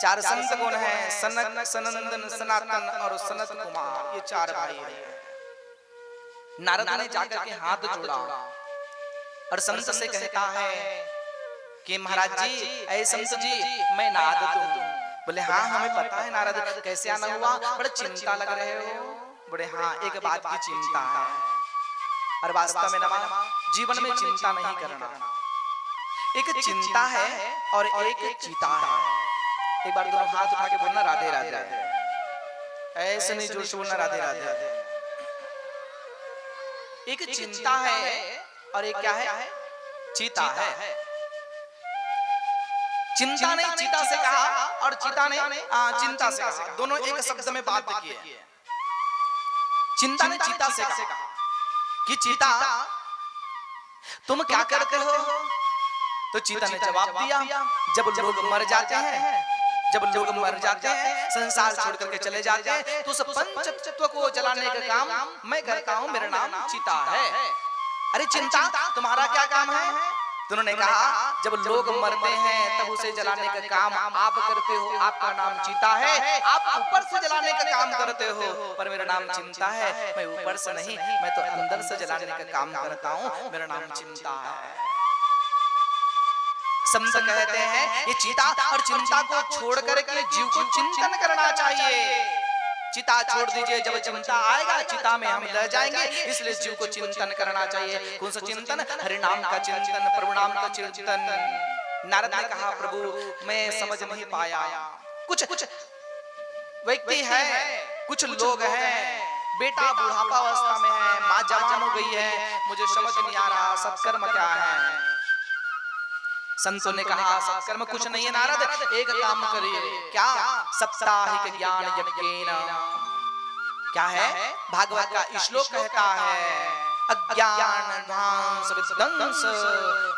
4 संत कौन हैं? सनक, सनंदन, सनातन और सनत कुमार, ये 4 भाई हैं। नारद ने जाकर के हाथ जोड़ा और संत से कहता है कि महाराज जी, ऐ संत जी, मैं नारद हूं। बोले हाँ हमें पता है नारद, कैसे आना हुआ? बड़े चिंता लग रहे हो। बड़े हाँ, एक बात की चिंता है, और वास्तव में नमा जीवन में चिंता नहीं करना। एक चिंता है और एक चीता है। एक बार दोनों हाथ उठा के बोलना राधे राधे, ऐसे नहीं जोर से बोलना राधे राधे। एक चिंता है और एक क्या है? चीता है। चिंता ने चीता से कहा और चीता ने चिंता से कहा, दोनों एक शब्द में बात किए। चिंता ने चीता से कहा कि चीता तुम क्या करते हो? तो चीता ने जवाब दिया, जब लोग मर जाते हैं, जब लोग मर जाते हैं, संसार छोड़ करके चले जाते हैं, तो उस पंच तत्व को जलाने का काम मैं करता हूं, मेरा नाम चीता है। अरे चिंता, तुम्हारा क्या काम है? तो उन्होंने कहा, जब लोग मरते हैं तब उसे जलाने का काम आप करते हो, आपका नाम चीता है। आप ऊपर से जलाने का काम करते हो, पर मेरा नाम चिंता है। मैं ऊपर से नहीं, मैं तो अंदर से जलाने का काम करता हूँ, मेरा नाम चिंता है। संत कहते हैं ये चीता और चिंता को छोड़ करके जीव को चिंतन करना चाहिए। चिता छोड़ दीजिए, जब चिंता आएगा चिता में हम रह जाएंगे, इसलिए जीव को चिंतन करना चाहिए। कौन सा चिंतन? हरि नाम का चिंतन, प्रभु नाम का चिंतन। नारद ने कहा, प्रभु मैं समझ नहीं पाया, कुछ व्यक्ति है, कुछ लोग हैं, बेटा बुढ़ापा अवस्था में है, माँ जवान हो गई है, मुझे समझ नहीं आ रहा सत्कर्म क्या है। संतों ने कहा, सत्कर्म कुछ नहीं है नारद, एक काम करिए। क्या? साप्ताहिक ज्ञान यज्ञेन। क्या है? भागवत का श्लोक कहता है, अज्ञान ध्वंस विध्वंस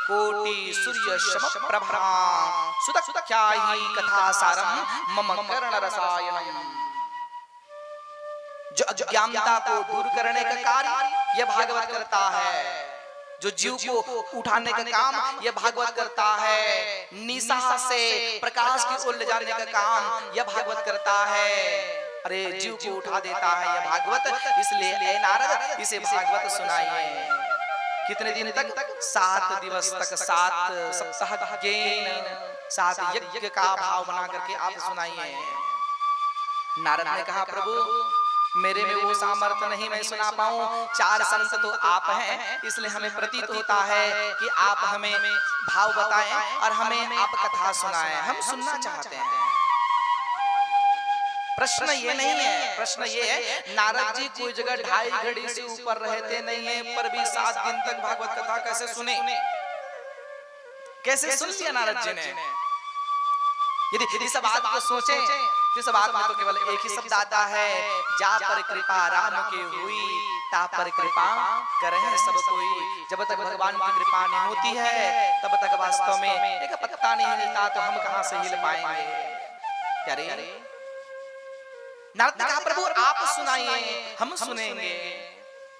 कोटि सूर्य शम प्रभा सुतख्याहि कथा सारम मम कर्ण रसायनम। जो अज्ञानता को दूर करने का कार्य यह भागवत करता है। जो जीव को उठाने का काम यह भागवत करता है। निशा से प्रकाश की ओर ले जाने का काम यह भागवत करता है। अरे जीव को उठा देता है यह भागवत, इसलिए ए नारद इसे भागवत सुनाइए। कितने दिन तक? 7 दिवस तक, 7 सप्ताह ज्ञान, 7 यज्ञ का भाव बना करके आप सुनाइए। नारद ने कहा प्रभु मेरे में वो सामर्थ्य नहीं मैं सुना पाऊं, 4 संत तो आप हैं, इसलिए हमें प्रतीत होता है कि आप हमें भाव बताएं और हमें आप कथा सुनाएं, हम सुनना चाहते हैं। प्रश्न ये नहीं है, प्रश्न ये है नारद जी कोई जगह 2.5 घड़ी से ऊपर रहते नहीं है, पर भी 7 दिन तक भागवत कथा कैसे सुने? कैसे सुन लिया नारद जी ने? यदि इस बात को सोचे, इस बात में तो केवल एक ही शब्द आता है, जा पर कृपा राम की हुई, ता पर कृपा करे सब कोई। जब तक भगवान की कृपा नहीं होती है तब तक वास्तव में एक पत्ता नहीं हिलता, तो हम कहां से हिल पाएंगे? क्या रे? नारद ने कहा प्रभु आप सुनाइए, हम सुनेंगे।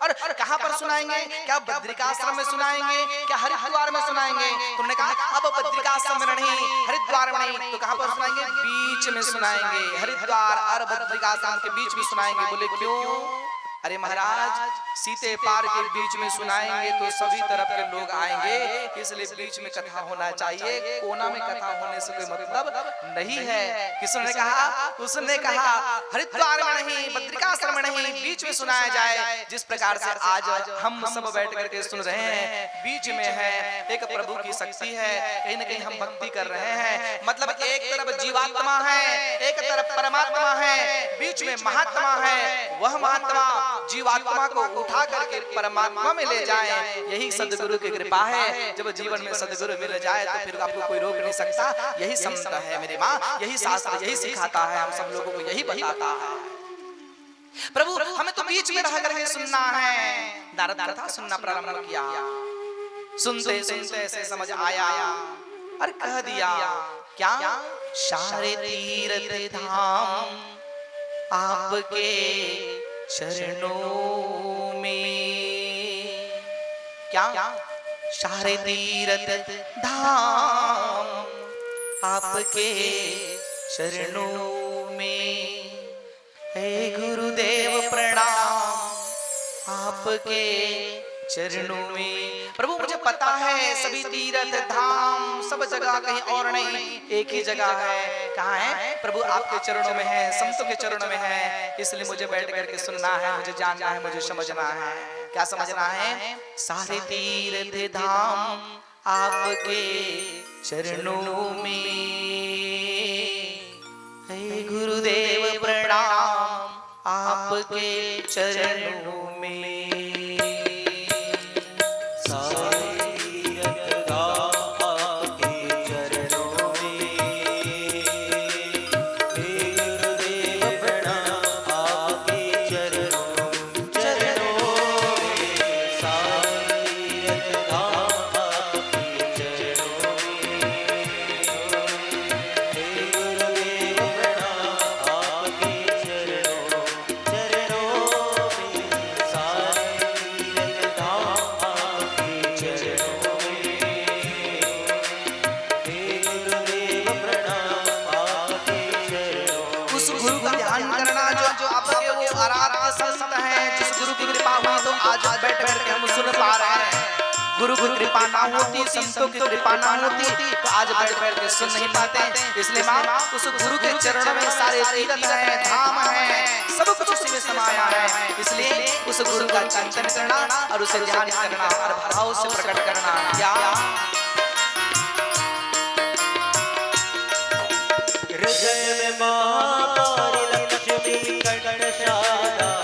और कहां पर सुनाएंगे? क्या बद्रिकाश्रम में सुनाएंगे? क्या हरिद्वार में सुनाएंगे? तुमने कहा अब बद्रिकाश्रम में नहीं, हरिद्वार में नहीं, तो कहां पर सुनाएंगे? बीच में सुनाएंगे, हरिद्वार और बद्रिकाश्रम के बीच में सुनाएंगे। बोले क्यों? अरे महाराज सीते पार के बीच में सुनाएंगे तो सभी तरफ के लोग आएंगे, इसलिए बीच में कथा होना चाहिए। कोना में कथा होने से कोई मतलब नहीं है। किसने कहा? उसने कहा हरिद्वार में नहीं, बद्रिकाश्रम में नहीं, बीच में सुनाया जाए। जिस प्रकार से आज हम सब बैठ करके सुन रहे हैं, बीच में है, एक प्रभु की शक्ति है, कहीं ना कहीं हम भक्ति कर रहे हैं। मतलब एक तरफ जीवात्मा है, एक तरफ परमात्मा है, बीच में महात्मा है। वह महात्मा जीवात्मा को उठा करके परमात्मा में ले जाए, यही सद्गुरु की कृपा है। जब जीवन में सद्गुरु मिल जाए तो फिर आपको कोई रोक नहीं सकता। यही संत है मेरी माँ, यही शास्त्र यही सिखाता है, हम सब लोगों को यही बताता है। प्रभु हमें तो बीच में रह करके सुनना है। नारद कथा सुनना प्रारंभ किया, सुनते सुनते ऐसे समझ आया और कह दिया क्या? सारे तीर्थ धाम आपके चरणों में, क्या? सारे तीर्थ धाम आपके चरणों में, हे गुरुदेव प्रणाम आपके चरणों में। प्रभु मुझे पता है सभी तीर्थ धाम सब जगह कहीं और नहीं, एक ही जगह है। कहाँ है? प्रभु आपके चरणों में है, संतों के चरणों में है। इसलिए मुझे बैठ करके सुनना है, मुझे जानना है, मुझे समझना है। क्या समझना है? सारे तीर्थ धाम आपके चरणों में, हे गुरुदेव प्रणाम आपके चरणों में। गुरु की कृपा ना होती, संतों की कृपा ना होती तो आज बैठ के सुन नहीं पाते। इसलिए माँ उस गुरु के चरणों में सारे तीर्थ है, धाम है, सब कुछ उसी में समाया है। इसलिए उस गुरु का चिंतन करना और उसे ध्यान करना और भाव से प्रकट करना। क्या? हृदय में मां लक्ष्मी कंठशाला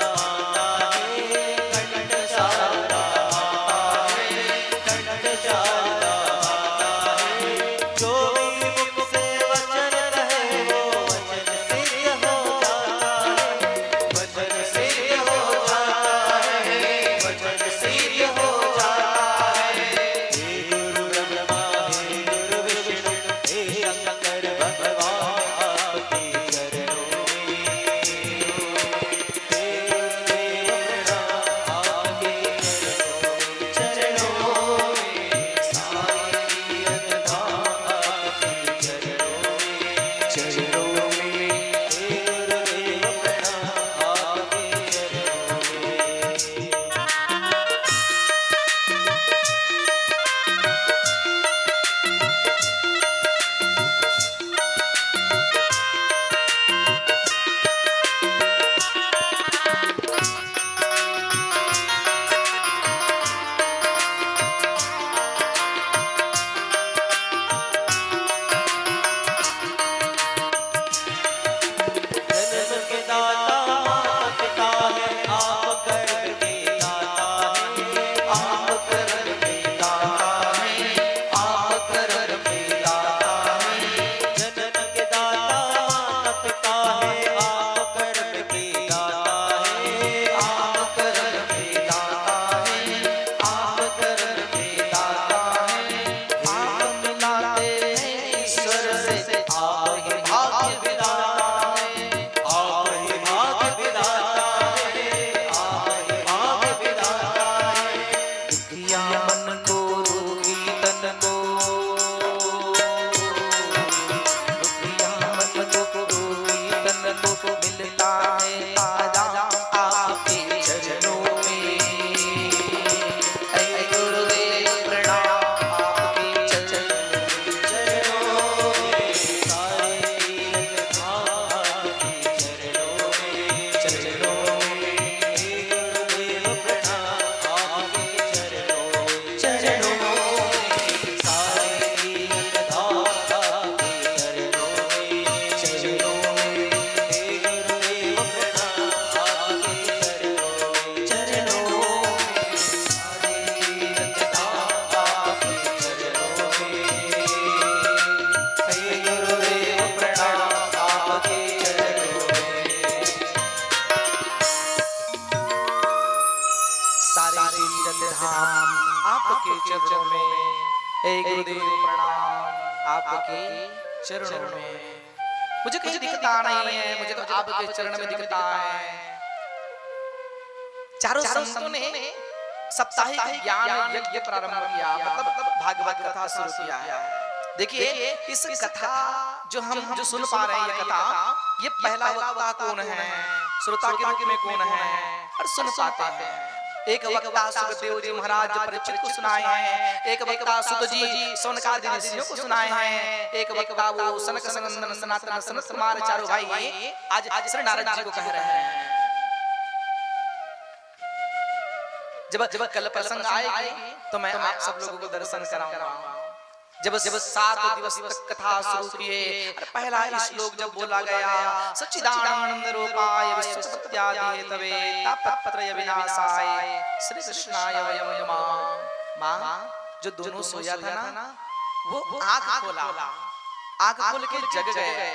चरणों में, हे गुरुदेव प्रणाम आपके चरणों में। मुझे कहीं दिखता नहीं है, मुझे तो आपके चरण में दिखता है। चारों संतों ने साप्ताहिक ज्ञान यज्ञ प्रारंभ किया, मतलब भागवत कथा शुरू किया है। देखिए इस कथा जो सुन पा रहे हैं, ये कथा, ये पहला वक्ता कौन है, श्रोता के रूप में कौन है और सुन पाते हैं। एक वक्ता सुखदेव जी महाराज परीक्षित को सुनाए हैं, एक वक्ता सुत जी सौनकादि ऋषियों को सुनाए हैं, एक वक्ता वो सनक सनंदन सनातन सनत कुमार चारों भाई आज श्री नारद जी को कह रहे हैं। जब कल प्रसंग आएगी तो मैं आप सब लोगों को दर्शन कराऊंगा। जब 7 दिवस तक कथा शुरू किए, पहला श्लोक जब बोला गया, सच्चिदानंद रूपाय विश्वोत्पत्त्यादि हेतवे तापत्रय विनाशाय श्री कृष्णाय वयं नमः। मां जो दोनों सोया था ना, वो आंख खोला, आंख खोल के जग गए,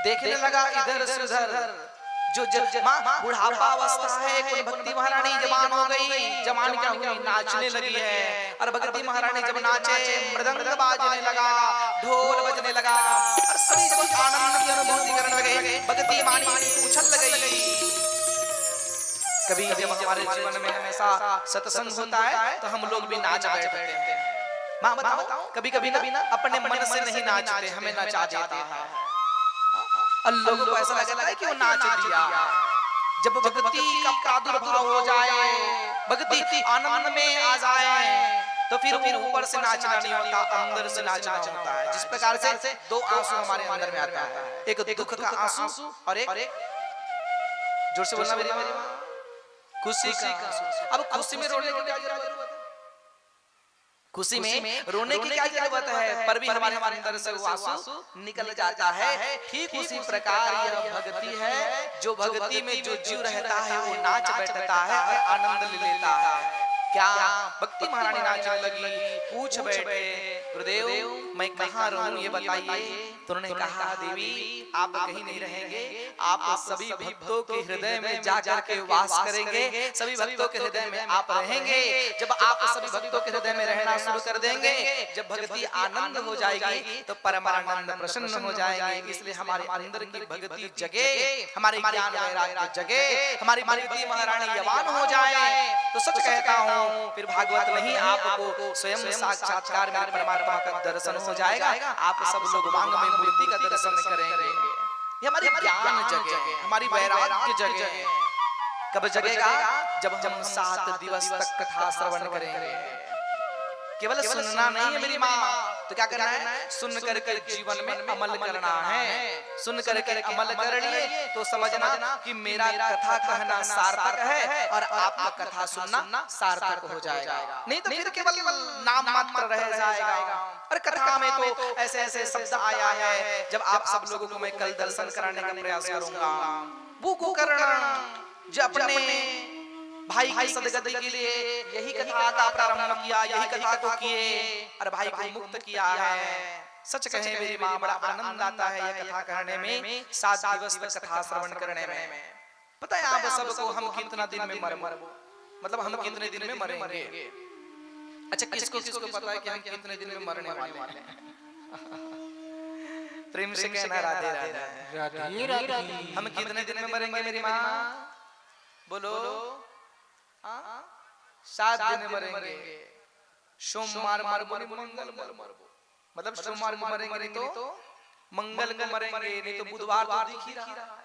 देखने लगा इधर से उधर। जो मां बुढ़ापा अवस्था है, कोई भक्ति महारानी जवान हो गई, जवान क्या हुई, नाचने लगी है। और भक्ति महारानी जब नाचे, मृदंग बाजने लगा, ढोल बजने लगा, और सभी जब आनंद की अनुभूति करने लगे, भक्ति मानी उछल गई। कभी जब हमारे जीवन में ऐसा सत्संग होता है तो हम लोग भी नाच बैठते हैं। मां बताओ, कभी कभी ना अपने मन से नहीं नाचते, हमें नचा देता है। और लोगों को ऐसा लगता है कि वो नाच दिया। जब भक्ति का प्रादुर्भाव हो जाए, भक्ति आनंद में आ जाए, तो फिर ऊपर से नाचना नहीं होता, अंदर से नाचना होता है। जिस प्रकार से 2 आंसू हमारे अंदर में आता है, एक दुख का आंसू और एक जोर से बोलना मेरी मां, खुशी का आंसू। अब खुशी में रोने की क्या जरूरत है? खुशी में रोने की क्या जरूरत है? पर भी हमारे अंदर से वो आंसू निकल जाता है। ठीक उसी प्रकार यह भक्ति है, जो भक्ति में जो जीव रहता है वो नाच बैठता है और आनंद ले लेता है। क्या भक्ति महारानी नाचने लगी, पूछ बैठे, गुरुदेव मैं कहाँ रहूं ये बताइए। तो उन्होंने कहा, देवी आप कहीं नहीं रहेंगे, आप सभी भक्तों के हृदय में जाकर के वास करेंगे, सभी भक्तों के हृदय में आप रहेंगे। जब आप सभी भक्तों के हृदय में रहना शुरू कर देंगे, जब भक्ति आनंद हो जाएगी तो परमानंद प्रसन्न हो जाएंगे। इसलिए हमारे अंदर की भक्ति जगे, हमारे ज्ञान वैराग्य जगे, हमारी भक्ति महारानी जवान हो जाए। तो सच कहता हूँ, फिर भागवत नहीं, आपको स्वयं साक्षात्कार में परमात्मा का दर्शन हो जाएगा। आप सब लोग वांग में मूर्ति का दर्शन करेंगे। ये हमारी ज्ञान जगे, हमारी वैराग्य जगे। कब जगेगा? जब हम 7 दिवस तक कथा श्रवण करेंगे। केवल सुनना नहीं है मेरी माँ, तो क्या करना है? सुन करके जीवन में अमल करना है। सुन करके अमल कर लिए तो समझना कि मेरा कथा कहना सार्थक है और आपका कथा सुनना सार्थक हो जाएगा। नहीं तो फिर केवल नाम मात्र रह जाएगा। और कथा में तो ऐसे ऐसे शब्द आया है, जब आप सब लोगों को मैं कल दर्शन कराने का प्रयास करूंगा। वो गोकर्ण जो अपने भाई की सदगति के लिए यही कथा का प्रारंभ किया, यही कथा को किए और भाई को मुक्त किया है। सच कहे मेरी माँ, बड़ा आनंद आता है यह कथा कहने में, 7 दिवस तक कथा श्रवण करने में। पता है आप सबको हम कितना दिन में मरेंगे, मतलब हम कितने दिन में मरेंगे? अच्छा, किसको किसको पता है कि हम कितने दिन में मरने वाले हैं? प्रेम से कहना राधे राधे। हम कितने दिन में मरेंगे मेरी माँ? बोलो। 7 दिन में मरेंगे। सोमवार मरबो, मंगल मरबो, मतलब सोमवार को मरेंगे नहीं तो मंगल को मरेंगे, नहीं तो बुधवार तो दिख ही रहा है।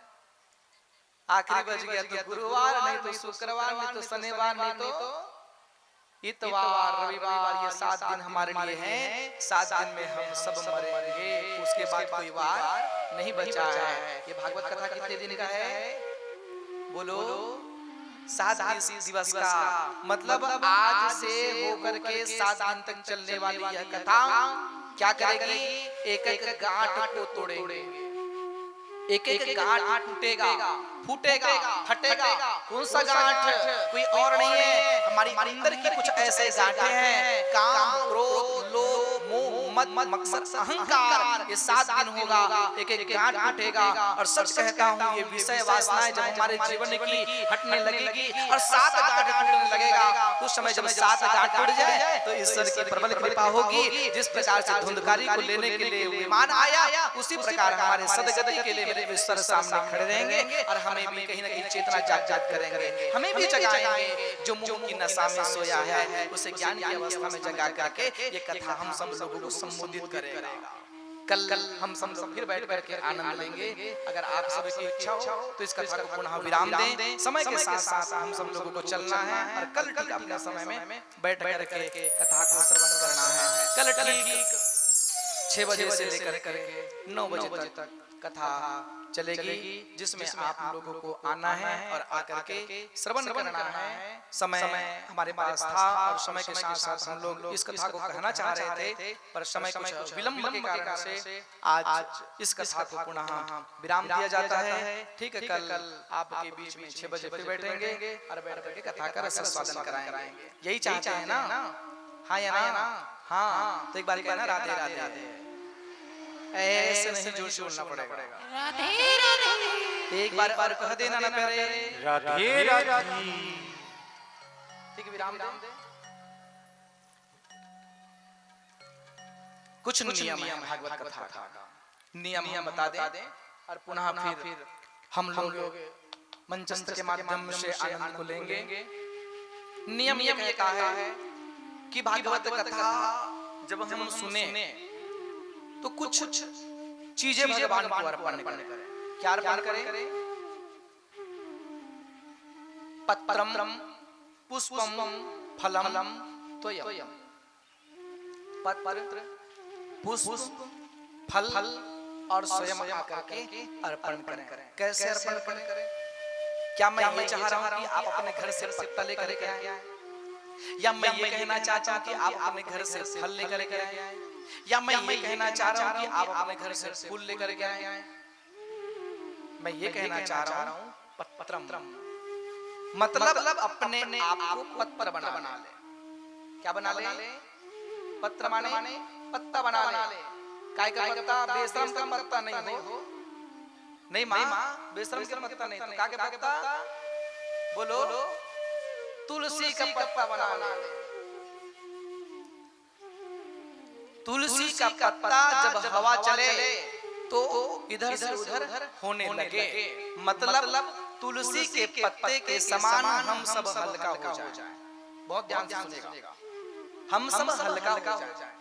आखिरी बज गया तो गुरुवार, नहीं तो शुक्रवार, नहीं तो शनिवार, नहीं तो इतवार, रविवार। ये 7 दिन हमारे लिए हैं। 7 दिन में हम सब मरेंगे, उसके बाद कोई वार नहीं बचा है। ये भागवत कथा कितने दिन का है? बोलो। 7 दिवस का मतलब आज से होकर के 7 दिन तक चलने वाली यह कथा क्या करेगी? एक एक गांठ को तोड़ेगी। एक एक गांठ टूटेगा, फूटेगा, फटेगा। कौन सा गांठ? कोई और नहीं है, हमारी अंदर की कुछ ऐसे गांठें हैं, काम, क्रोध, लोभ, मोह, मद, मत्सर, अहंकार। ये 7 दिन होगा, एक एक गांठ टूटेगा। और सच कहता हूँ, ये विषय वासनाएं जब हमारे जीवन की हटने लगेगी और 7 गांठ टूटने लगेगा, उस समय जब 7 गांठ टूट जाए तो ईश्वर की प्रबल कृपा होगी। जिस प्रकार से धुंधकारी को लेने के लिए विमान आया, उसी प्रकार हमारे सदगति के लिए मेरे ईश्वर सामने खड़े रहेंगे और हमें भी कहीं ना कहीं चेतना जागृत करेंगे, हमें भी जगाएंगे। जो मोह की नशा में सोया है उसे ज्ञान की अवस्था में जगा करके ये कथा हम सब लोगों को संबोधित करेगा। कल हम सब लोग फिर बैठ करके आनंद लेंगे। अगर आप सब की इच्छा हो तो इस कथा को पुनः विराम दें। समय के साथ साथ हम सब लोगों को चलना है और कल ठीक अपने समय में बैठ करके कथा को श्रवण करना है। कल ठीक 6 बजे से लेकर के 9 बजे तक कथा चलेगी, जिसमें आप लोगों को आना है और आकर के श्रवण करना है। समय हमारे पास था और समय के साथ साथ हम लोग इस कथा को कहना चाह रहे थे, पर समय कुछ विलंब के कारण से आज इस कथा को पुनः विराम दिया जाता है। ठीक है, कल आपके बीच में 6 बजे फिर बैठेंगे और बैठ करके कथा का रस स्वादन कराएंगे। यही चाहते हैं ना? हाँ या ना? हाँ, तो एक बार कहना राधे राधे। ऐसे नहीं, जोर से बोलना पड़ेगा। राधे राधे। एक बार और कह देना ना प्यारे, राधे राधे। ठीक, विराम दे। कुछ नियम है भागवत कथा का, नियम हम बता दें और पुनः फिर हम लोग मंचस्थ के माध्यम से आनंद को लेंगे। नियम ये कहता है कि भागवत कथा जब हम सुने तो कुछ चीजें भगवान को अर्पण करें। क्या अर्पण करें? पत्रम पुष्पम फलम तोयम। पत्र, पुष्प, फल और स्वयं आकर के अर्पण करें। कैसे अर्पण करें? क्या मैं ये चाह रहा हूं कि आप अपने घर से पत्ता लेकर के आए, या मैं ये कहना चाहता हूं कि आप अपने घर से फल लेकर के आए, या मैं ये कहना चाह रहा हूं कि आप अपने घर से फूल लेकर के आए? मैं ये कहना चाह रहा हूं पत्रम, मतलब अपने आप को पत्र बना ले। क्या बना ले? पत्र माने पत्ता बना ले। काय का पत्ता? बेशरम का पत्ता नहीं हो, नहीं माँ, बेशरम का पत्ता नहीं, तो का पत्ता? बोलो, तुलसी का पत्ता बना ले। तुलसी का पत्ता जब हवा चले तो इधर से उधर होने लगे, मतलब तुलसी के पत्ते के समान हम सब हल्का हो जाए। बहुत ध्यान से सुनिएगा, हम सब हल्का हो जाए।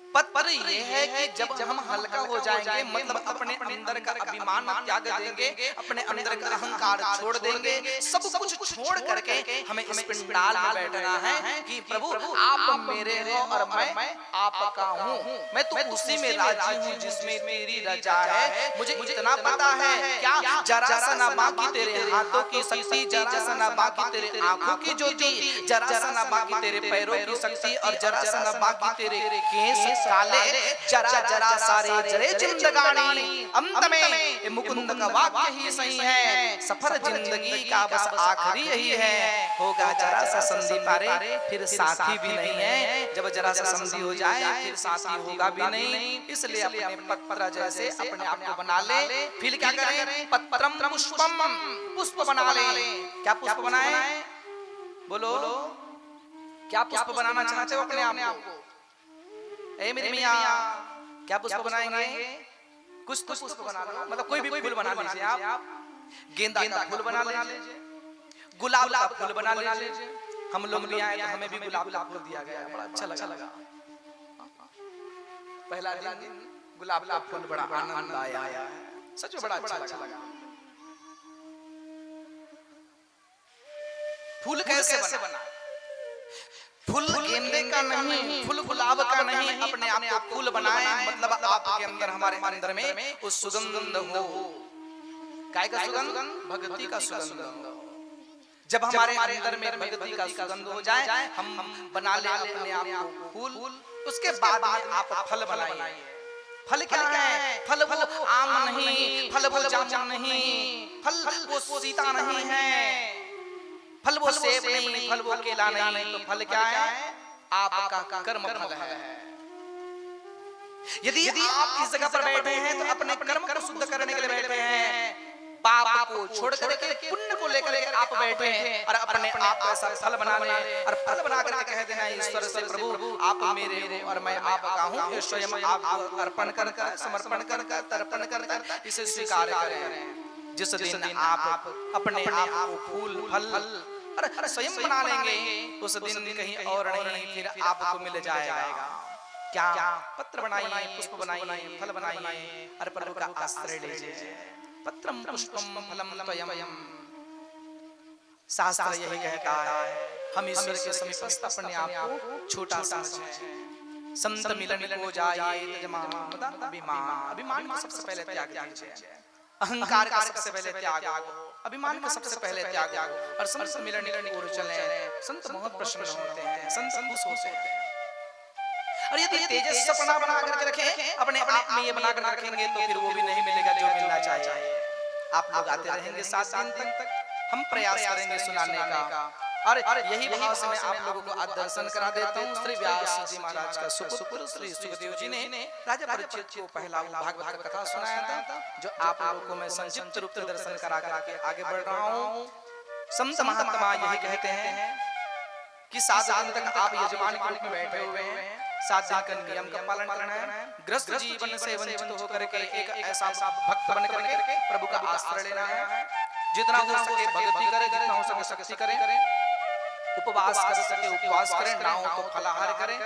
पत्र ये है कि जब हम हल्का हो जाएंगे, मतलब अपने अंदर का अभिमान त्याग देंगे, अपने अंदर का अहंकार छोड़ देंगे, सब कुछ छोड़ करके हमें इस पंडाल में बैठना है कि प्रभु आप मेरे हो और मैं आपका हूँ। मैं तो उसी में राजी हूँ जिसमें तेरी रजा है। मुझे इतना पता है, क्या जरा सा ना बाकी तेरे हाथों की शक्ति, जरा सा ना बाकी तेरे आंखों की ज्योति, जरा सा ना बाकी तेरे पैरों की शक्ति, और जरा सा ना बाकी तेरे केस काले, जरा जरा सारे जरे जिंदगानी, अंत में मुकुंद का वाक्य ही सही है, सफर जिंदगी का बस आखिरी यही है। होगा जरा सा संधि पारे फिर साथी भी नहीं है, जब जरा सा संधि हो जाए फिर साथी होगा भी नहीं। इसलिए अपने पत्र जैसे अपने आप को बना ले। फिर क्या करें? पत्रम पुष्पम, पुष्प बना ले। क्या पुष्प बनाए? बोलो, क्या पुष्प बनाना चाहते हो अपने आप को? ए मेरी मियां, क्या पुष्प बनाएंगे? कुछ तो पुष्प बना लो, मतलब कोई भी फूल बना लीजिए आप। गेंदा का फूल बना लीजिए, गुलाब का फूल बना लीजिए। हम लोग भी आए तो हमें भी गुलाब का फूल दिया गया, बड़ा अच्छा लगा। पहला दिन गुलाब का फूल, बड़ा आनंद आया है, सच में बड़ा अच्छा लगा। फूल कैसे बना? फूल गेंदे का नहीं, फूल गुलाब का नहीं, अपने आप को फूल बनाए, मतलब आपके अंदर, हमारे अंदर में उस सुगंध हो। काय का सुगंध? भक्ति का सुगंध। जब हमारे अंदर में भक्ति का सुगंध हो जाए, हम बना ले अपने आप को फूल। उसके बाद आप फल बनाइए। फल क्या है? फल वो आम नहीं, फल वो जामुन नहीं, फल वो सीता नहीं है, फल वो सेब नहीं, फल वो केला नहीं, तो फल क्या है? आपका कर्म फल है। यदि आप इस जगह पर बैठे हैं तो अपने कर्म को शुद्ध करने के लिए बैठे हैं, पाप को छोड़ करके पुण्य को लेकर के आप बैठे हैं और अपने आप को ऐसा फल बनाने और फल बना करके कह देना ईश्वर से, प्रभु आप मेरे हो और मैं आपका हूँ, ये स्वयं आपको अर्पण कर समर्पण कर तर्पण कर इसे स्वीकार करें। जिस दिन आप अपने आप को फूल फल और स्वयं बना लेंगे उस दिन कहीं और नहीं फिर आपको मिल जाएगा। क्या? पत्र बनाइए, पुष्प बनाइए, फल बनाइए और प्रभु का आश्रय लीजिए। पत्रम पुष्पम फलम त्वयम्। शास्त्र यही कहता है हम ईश्वर के समीपस्थ अपने आप को छोटा समझें। संत मिलन को जाए तजमान अभिमान, अभिमान को सबसे पहले त्याग दीजिए, अहंकार का सबसे पहले त्याग, अभिमान को सबसे पहले त्याग और संत मिलन की ओर चलें। संत बहुत प्रसन्न होते हैं, संत खुश होते हैं। और यदि तेजस सपना बना करके रखें, अपने आप में ये बना कर रखेंगे तो फिर वो भी नहीं मिलेगा जो मिलना चाहिए। आप लोग आते रहेंगे 7 दिन तक, हम प्रयास करेंगे सुनाने का और यही भाव से मैं आप लोगों को आज दर्शन करा देता हूँ। श्री व्यास जी महाराज का सुपुत्र श्री सुखदेव जी ने राजा परीक्षित को पहला भागवत कथा सुनाया था, जो आप लोगों को मैं संक्षिप्त रूप से दर्शन करा करके आगे बढ़ रहा हूँ। संत महात्मा यही कहते हैं कि 7 दिन तक आप यजमान के रूप में बैठे हुए हैं, 7 दिन का नियम का पालन करना है, ग्रस्त जीवन से वंचित होकर के एक ऐसा भक्त बन करके प्रभु का आश्रय लेना है। जितना हो सके भक्ति करें, जितना हो सके शक्ति करें, उपवास कर सके उपवास करें, ना हो तो फलाहार करें,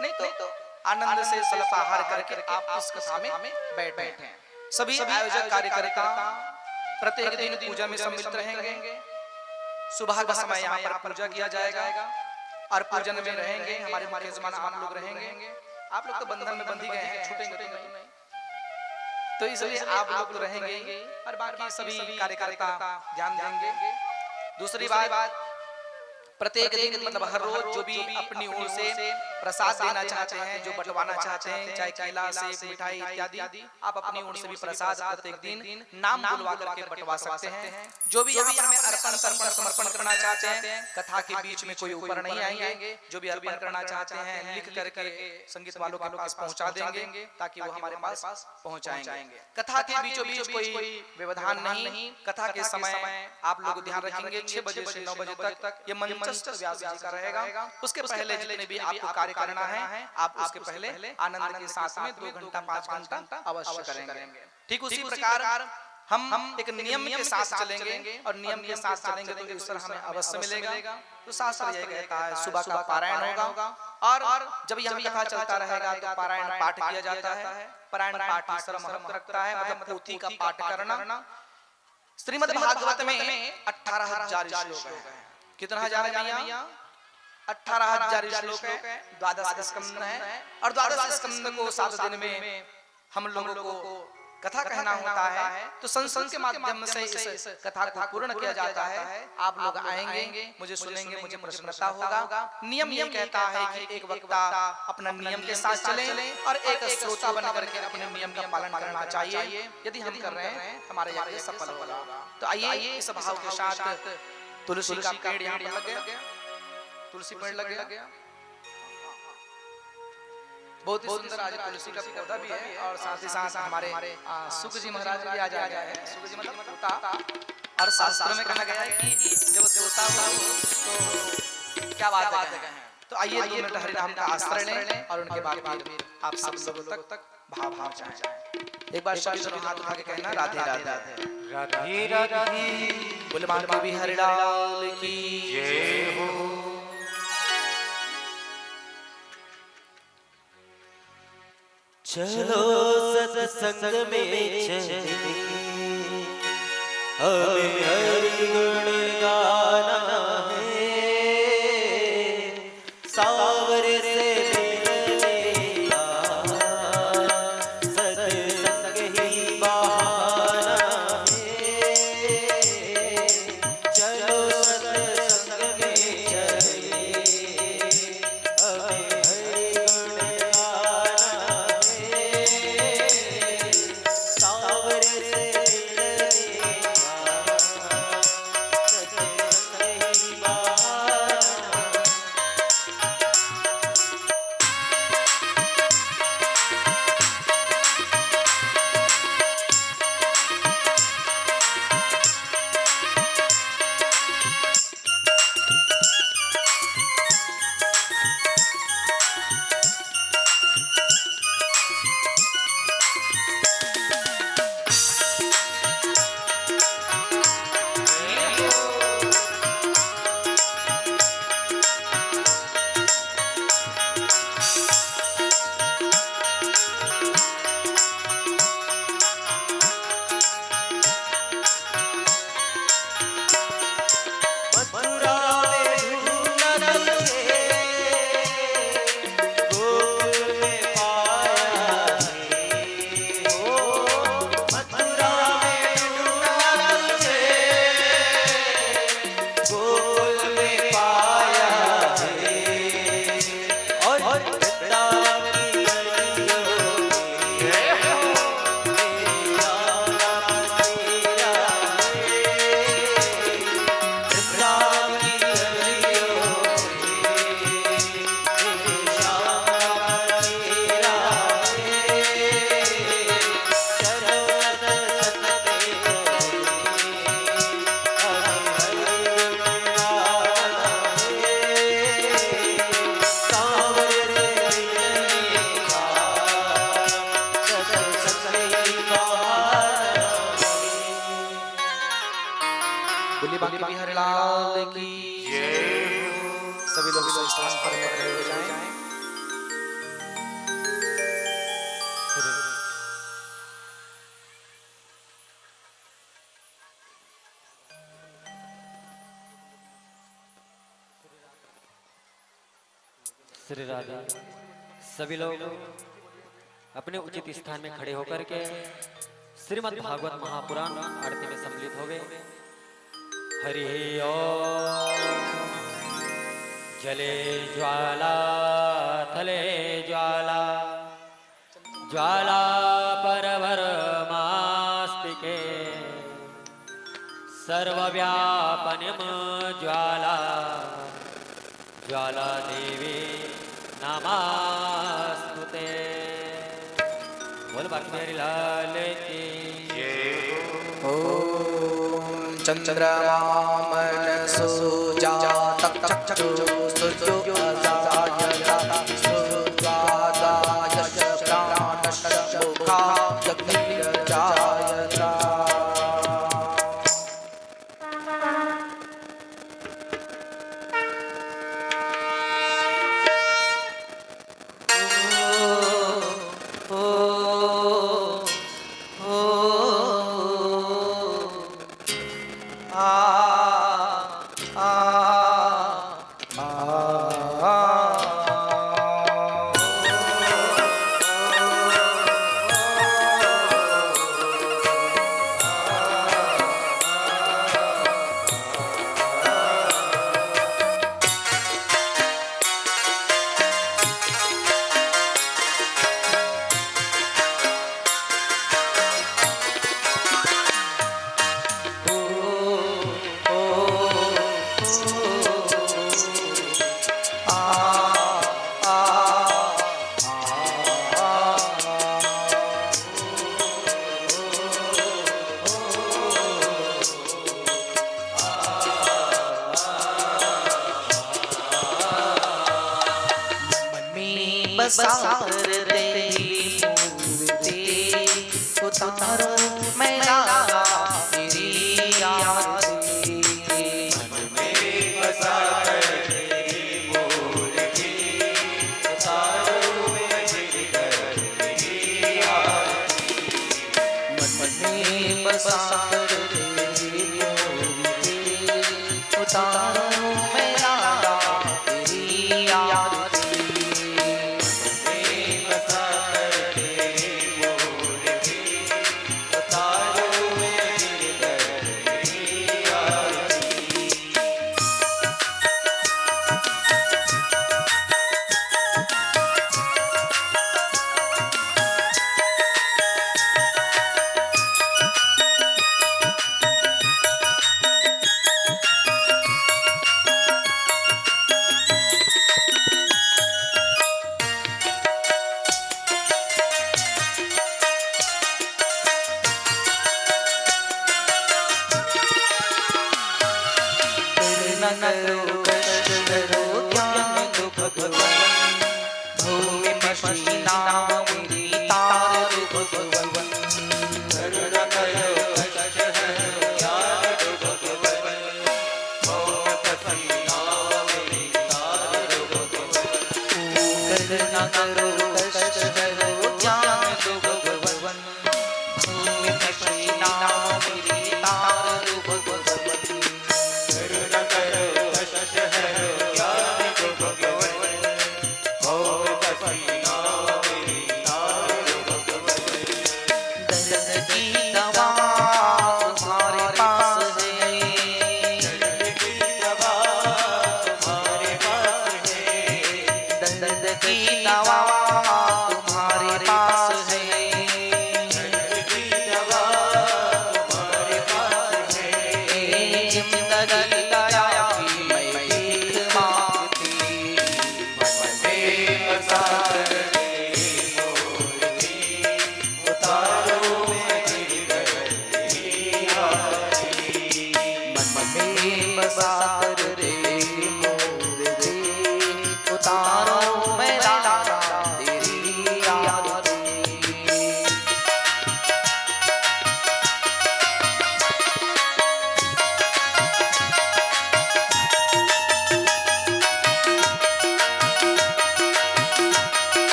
नहीं तो आनंद से स्वल्पाहार करके आप इस कथा में बैठे। सभी आयोजक कार्यकर्ता प्रत्येक दिन पूजा में सम्मिलित रहेंगे। सुबह का समय यहाँ पर पूजा किया जाएगा और पूजन में रहेंगे हमारे मेजबान आप लोग रहेंगे। आप लोग तो बंधन में बंधी गए हैं, छूटेंगे तो नहीं, तो इसलिए आप लोग तो रहेंगे और बाकी सभी कार्यकर्ता ध्यान देंगे। दूसरी बात, प्रत्येक दिन मतलब हर रोज जो भी अपनी ओर से प्रसाद देना चाहते हैं, जो बंटवाना चाहते हैं, चाहे केला सेब मिठाई इत्यादि, आप अपनी ओर से भी प्रसाद प्रत्येक दिन नाम बुलवा करके बंटवा सकते हैं। जो भी यहाँ में अर्पण समर्पण करना चाहते हैं, कथा के बीच में कोई ऊपर नहीं आएंगे, जो भी अर्पण करना चाहते हैं लिख करके संगीत वालों के पास पहुंचा देंगे ताकि वो हमारे पास पहुंचाएंगे। कथा के बीचों बीच कोई व्यवधान नहीं। कथा के समय आप लोग ध्यान रखेंगे 6 बजे से 9 बजे तक ये मंचस्थ व्यास जी का रहेगा। उसके पहले जितने भी आपको कार्य करना है आप उसके पहले आनंद के साथ में 2 घंटा 5 घंटा अवश्य करेंगे। ठीक उसी प्रकार हम एक नियम के साथ चलेंगे और नियम के साथ चलेंगे तो ईश्वर हमें अवश्य मिलेगा। तो शास्त्र यह कहता है सुबह का पारायण होगा और जब यहाँ कथा चलता रहेगा तो पारायण पाठ किया जाता है। पारायण पाठ ईश्वर महत्व रखता है, मतलब पोथी का पाठ करना। श्रीमद् भागवत में 18,000 श्लोक है। कितना हजार है भैया? 18,000 श्लोक है, 12 स्कंद है और 12 स्कंद को 7 दिन में हम लोगों को कथा कहना होता है। तो संसद के माध्यम से इस कथा को पूर्ण किया जाता है। आप लोग आएंगे, मुझे सुनेंगे, मुझे प्रसन्नता होगा। नियम ये कहता है कि एक वक्ता अपना नियम के साथ चले और एक श्रोता बन करके अपने नियम का पालन करना चाहिए। यदि हम कर रहे हैं हमारे यज्ञ सफल होगा। तो आइए इस भाव के साथ तुलसी का पेड़ यहाँ पर लग गया, तुलसी पेड़ लग गया, बहुत ही सुंदर आज तुलसी का पौधा भी है और साथ ही साथ हमारे सुख जी महाराज भी आ जाए हैं। सुख जी मतलब तोता, और शास्त्र में कहा गया है कि जब तोता हो तो क्या बात है। तो आइए 2 मिनट हरि नाम का आश्रय लें और उनके बाद फिर आप सब लोगों तक भाव जाएं। एक बार सभी दोनों हाथ उठा के कहना राधे राधे राधे राधे। बोले माधवी हरि लाल की जय हो। चलो सत्संग में चले, हमें हरि गुण गाना है, सावर से मिलने का सत्संग ही बहाना है। चलो सत्संग में चले, हमें हरि गुण गाना है, बोली बाकी बिहारी लाल की सभी लोग इस स्थान पर खड़े हो जाएं। श्री राधे सभी लोग अपने उचित स्थान में खड़े होकर के श्रीमद् भागवत महापुराण आरती में सम्मिलित हो गए। हरि ओम। जले ज्वाला थले ज्वाला ज्वाला परभरमास्तिके सर्वव्यापनिम ज्वाला ज्वाला देवी नमस्तुते। बोल बाकी मेरी लाल की ओम चंद्रमा मनसो जात चक्षु सुजो अजायता सुजादाय प्राणस्य मुखा जग्निर्जायता। बसार तेरी मूर्ति उतारो मेरा तेरी आरती। मन में बसार तेरी मूर्ति उतारो मेरी आरती। मन में बसार तेरी मूर्ति उतारो मेरा तेरी आरती। करो कष्ट करो ज्ञान दो भगवान, भूमि पसीना मेरी तार दो भगवान। करुणा करो कष्ट करो ज्ञान दो भगवान, भूमि पसीना मेरी तार दो भगवान। करुणा करो कष्ट करो ज्ञान दो भगवान, भूमि पसीना मेरी तार दो भगवान।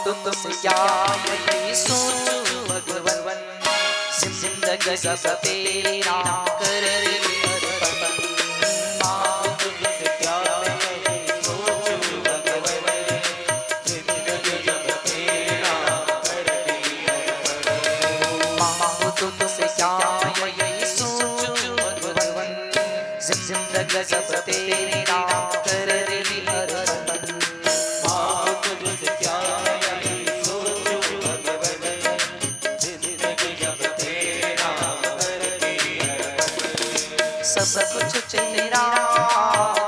तुमसे क्या यही सोचूं भगवन, जिंदगी सब तेरा कर अर्पण। माँ तुमसे क्या यही सोचूं भगवन, जिंदगी सब तेरा कर अर्पण। माँ तुमसे क्या यही सोचूं भगवन, जिंदगी सब तेरा कर अर्पण। माँ तुमसे क्या यही सोचूं भगवन, जिंदगी सब तेरा कर अर्पण। सब कुछ तेरा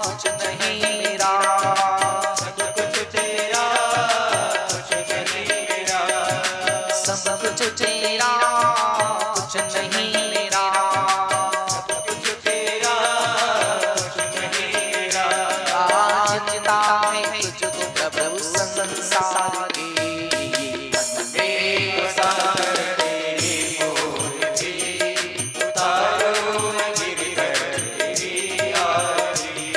कुछ नहीं मेरा, सब कुछ तेरा कुछ नहीं मेरा, सब कुछ तेरा कुछ नहीं मेरा, सब कुछ तेरा कुछ नहीं मेरा। आज चिंता है तुझको प्रभु संसार की, मन में बसाकर तेरी मूर्ति, उतारो मैं गिरकर तेरी आरती।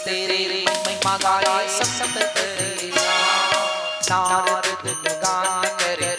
तेरे महिमा गाए सब करेगा, नारद गुण गान करे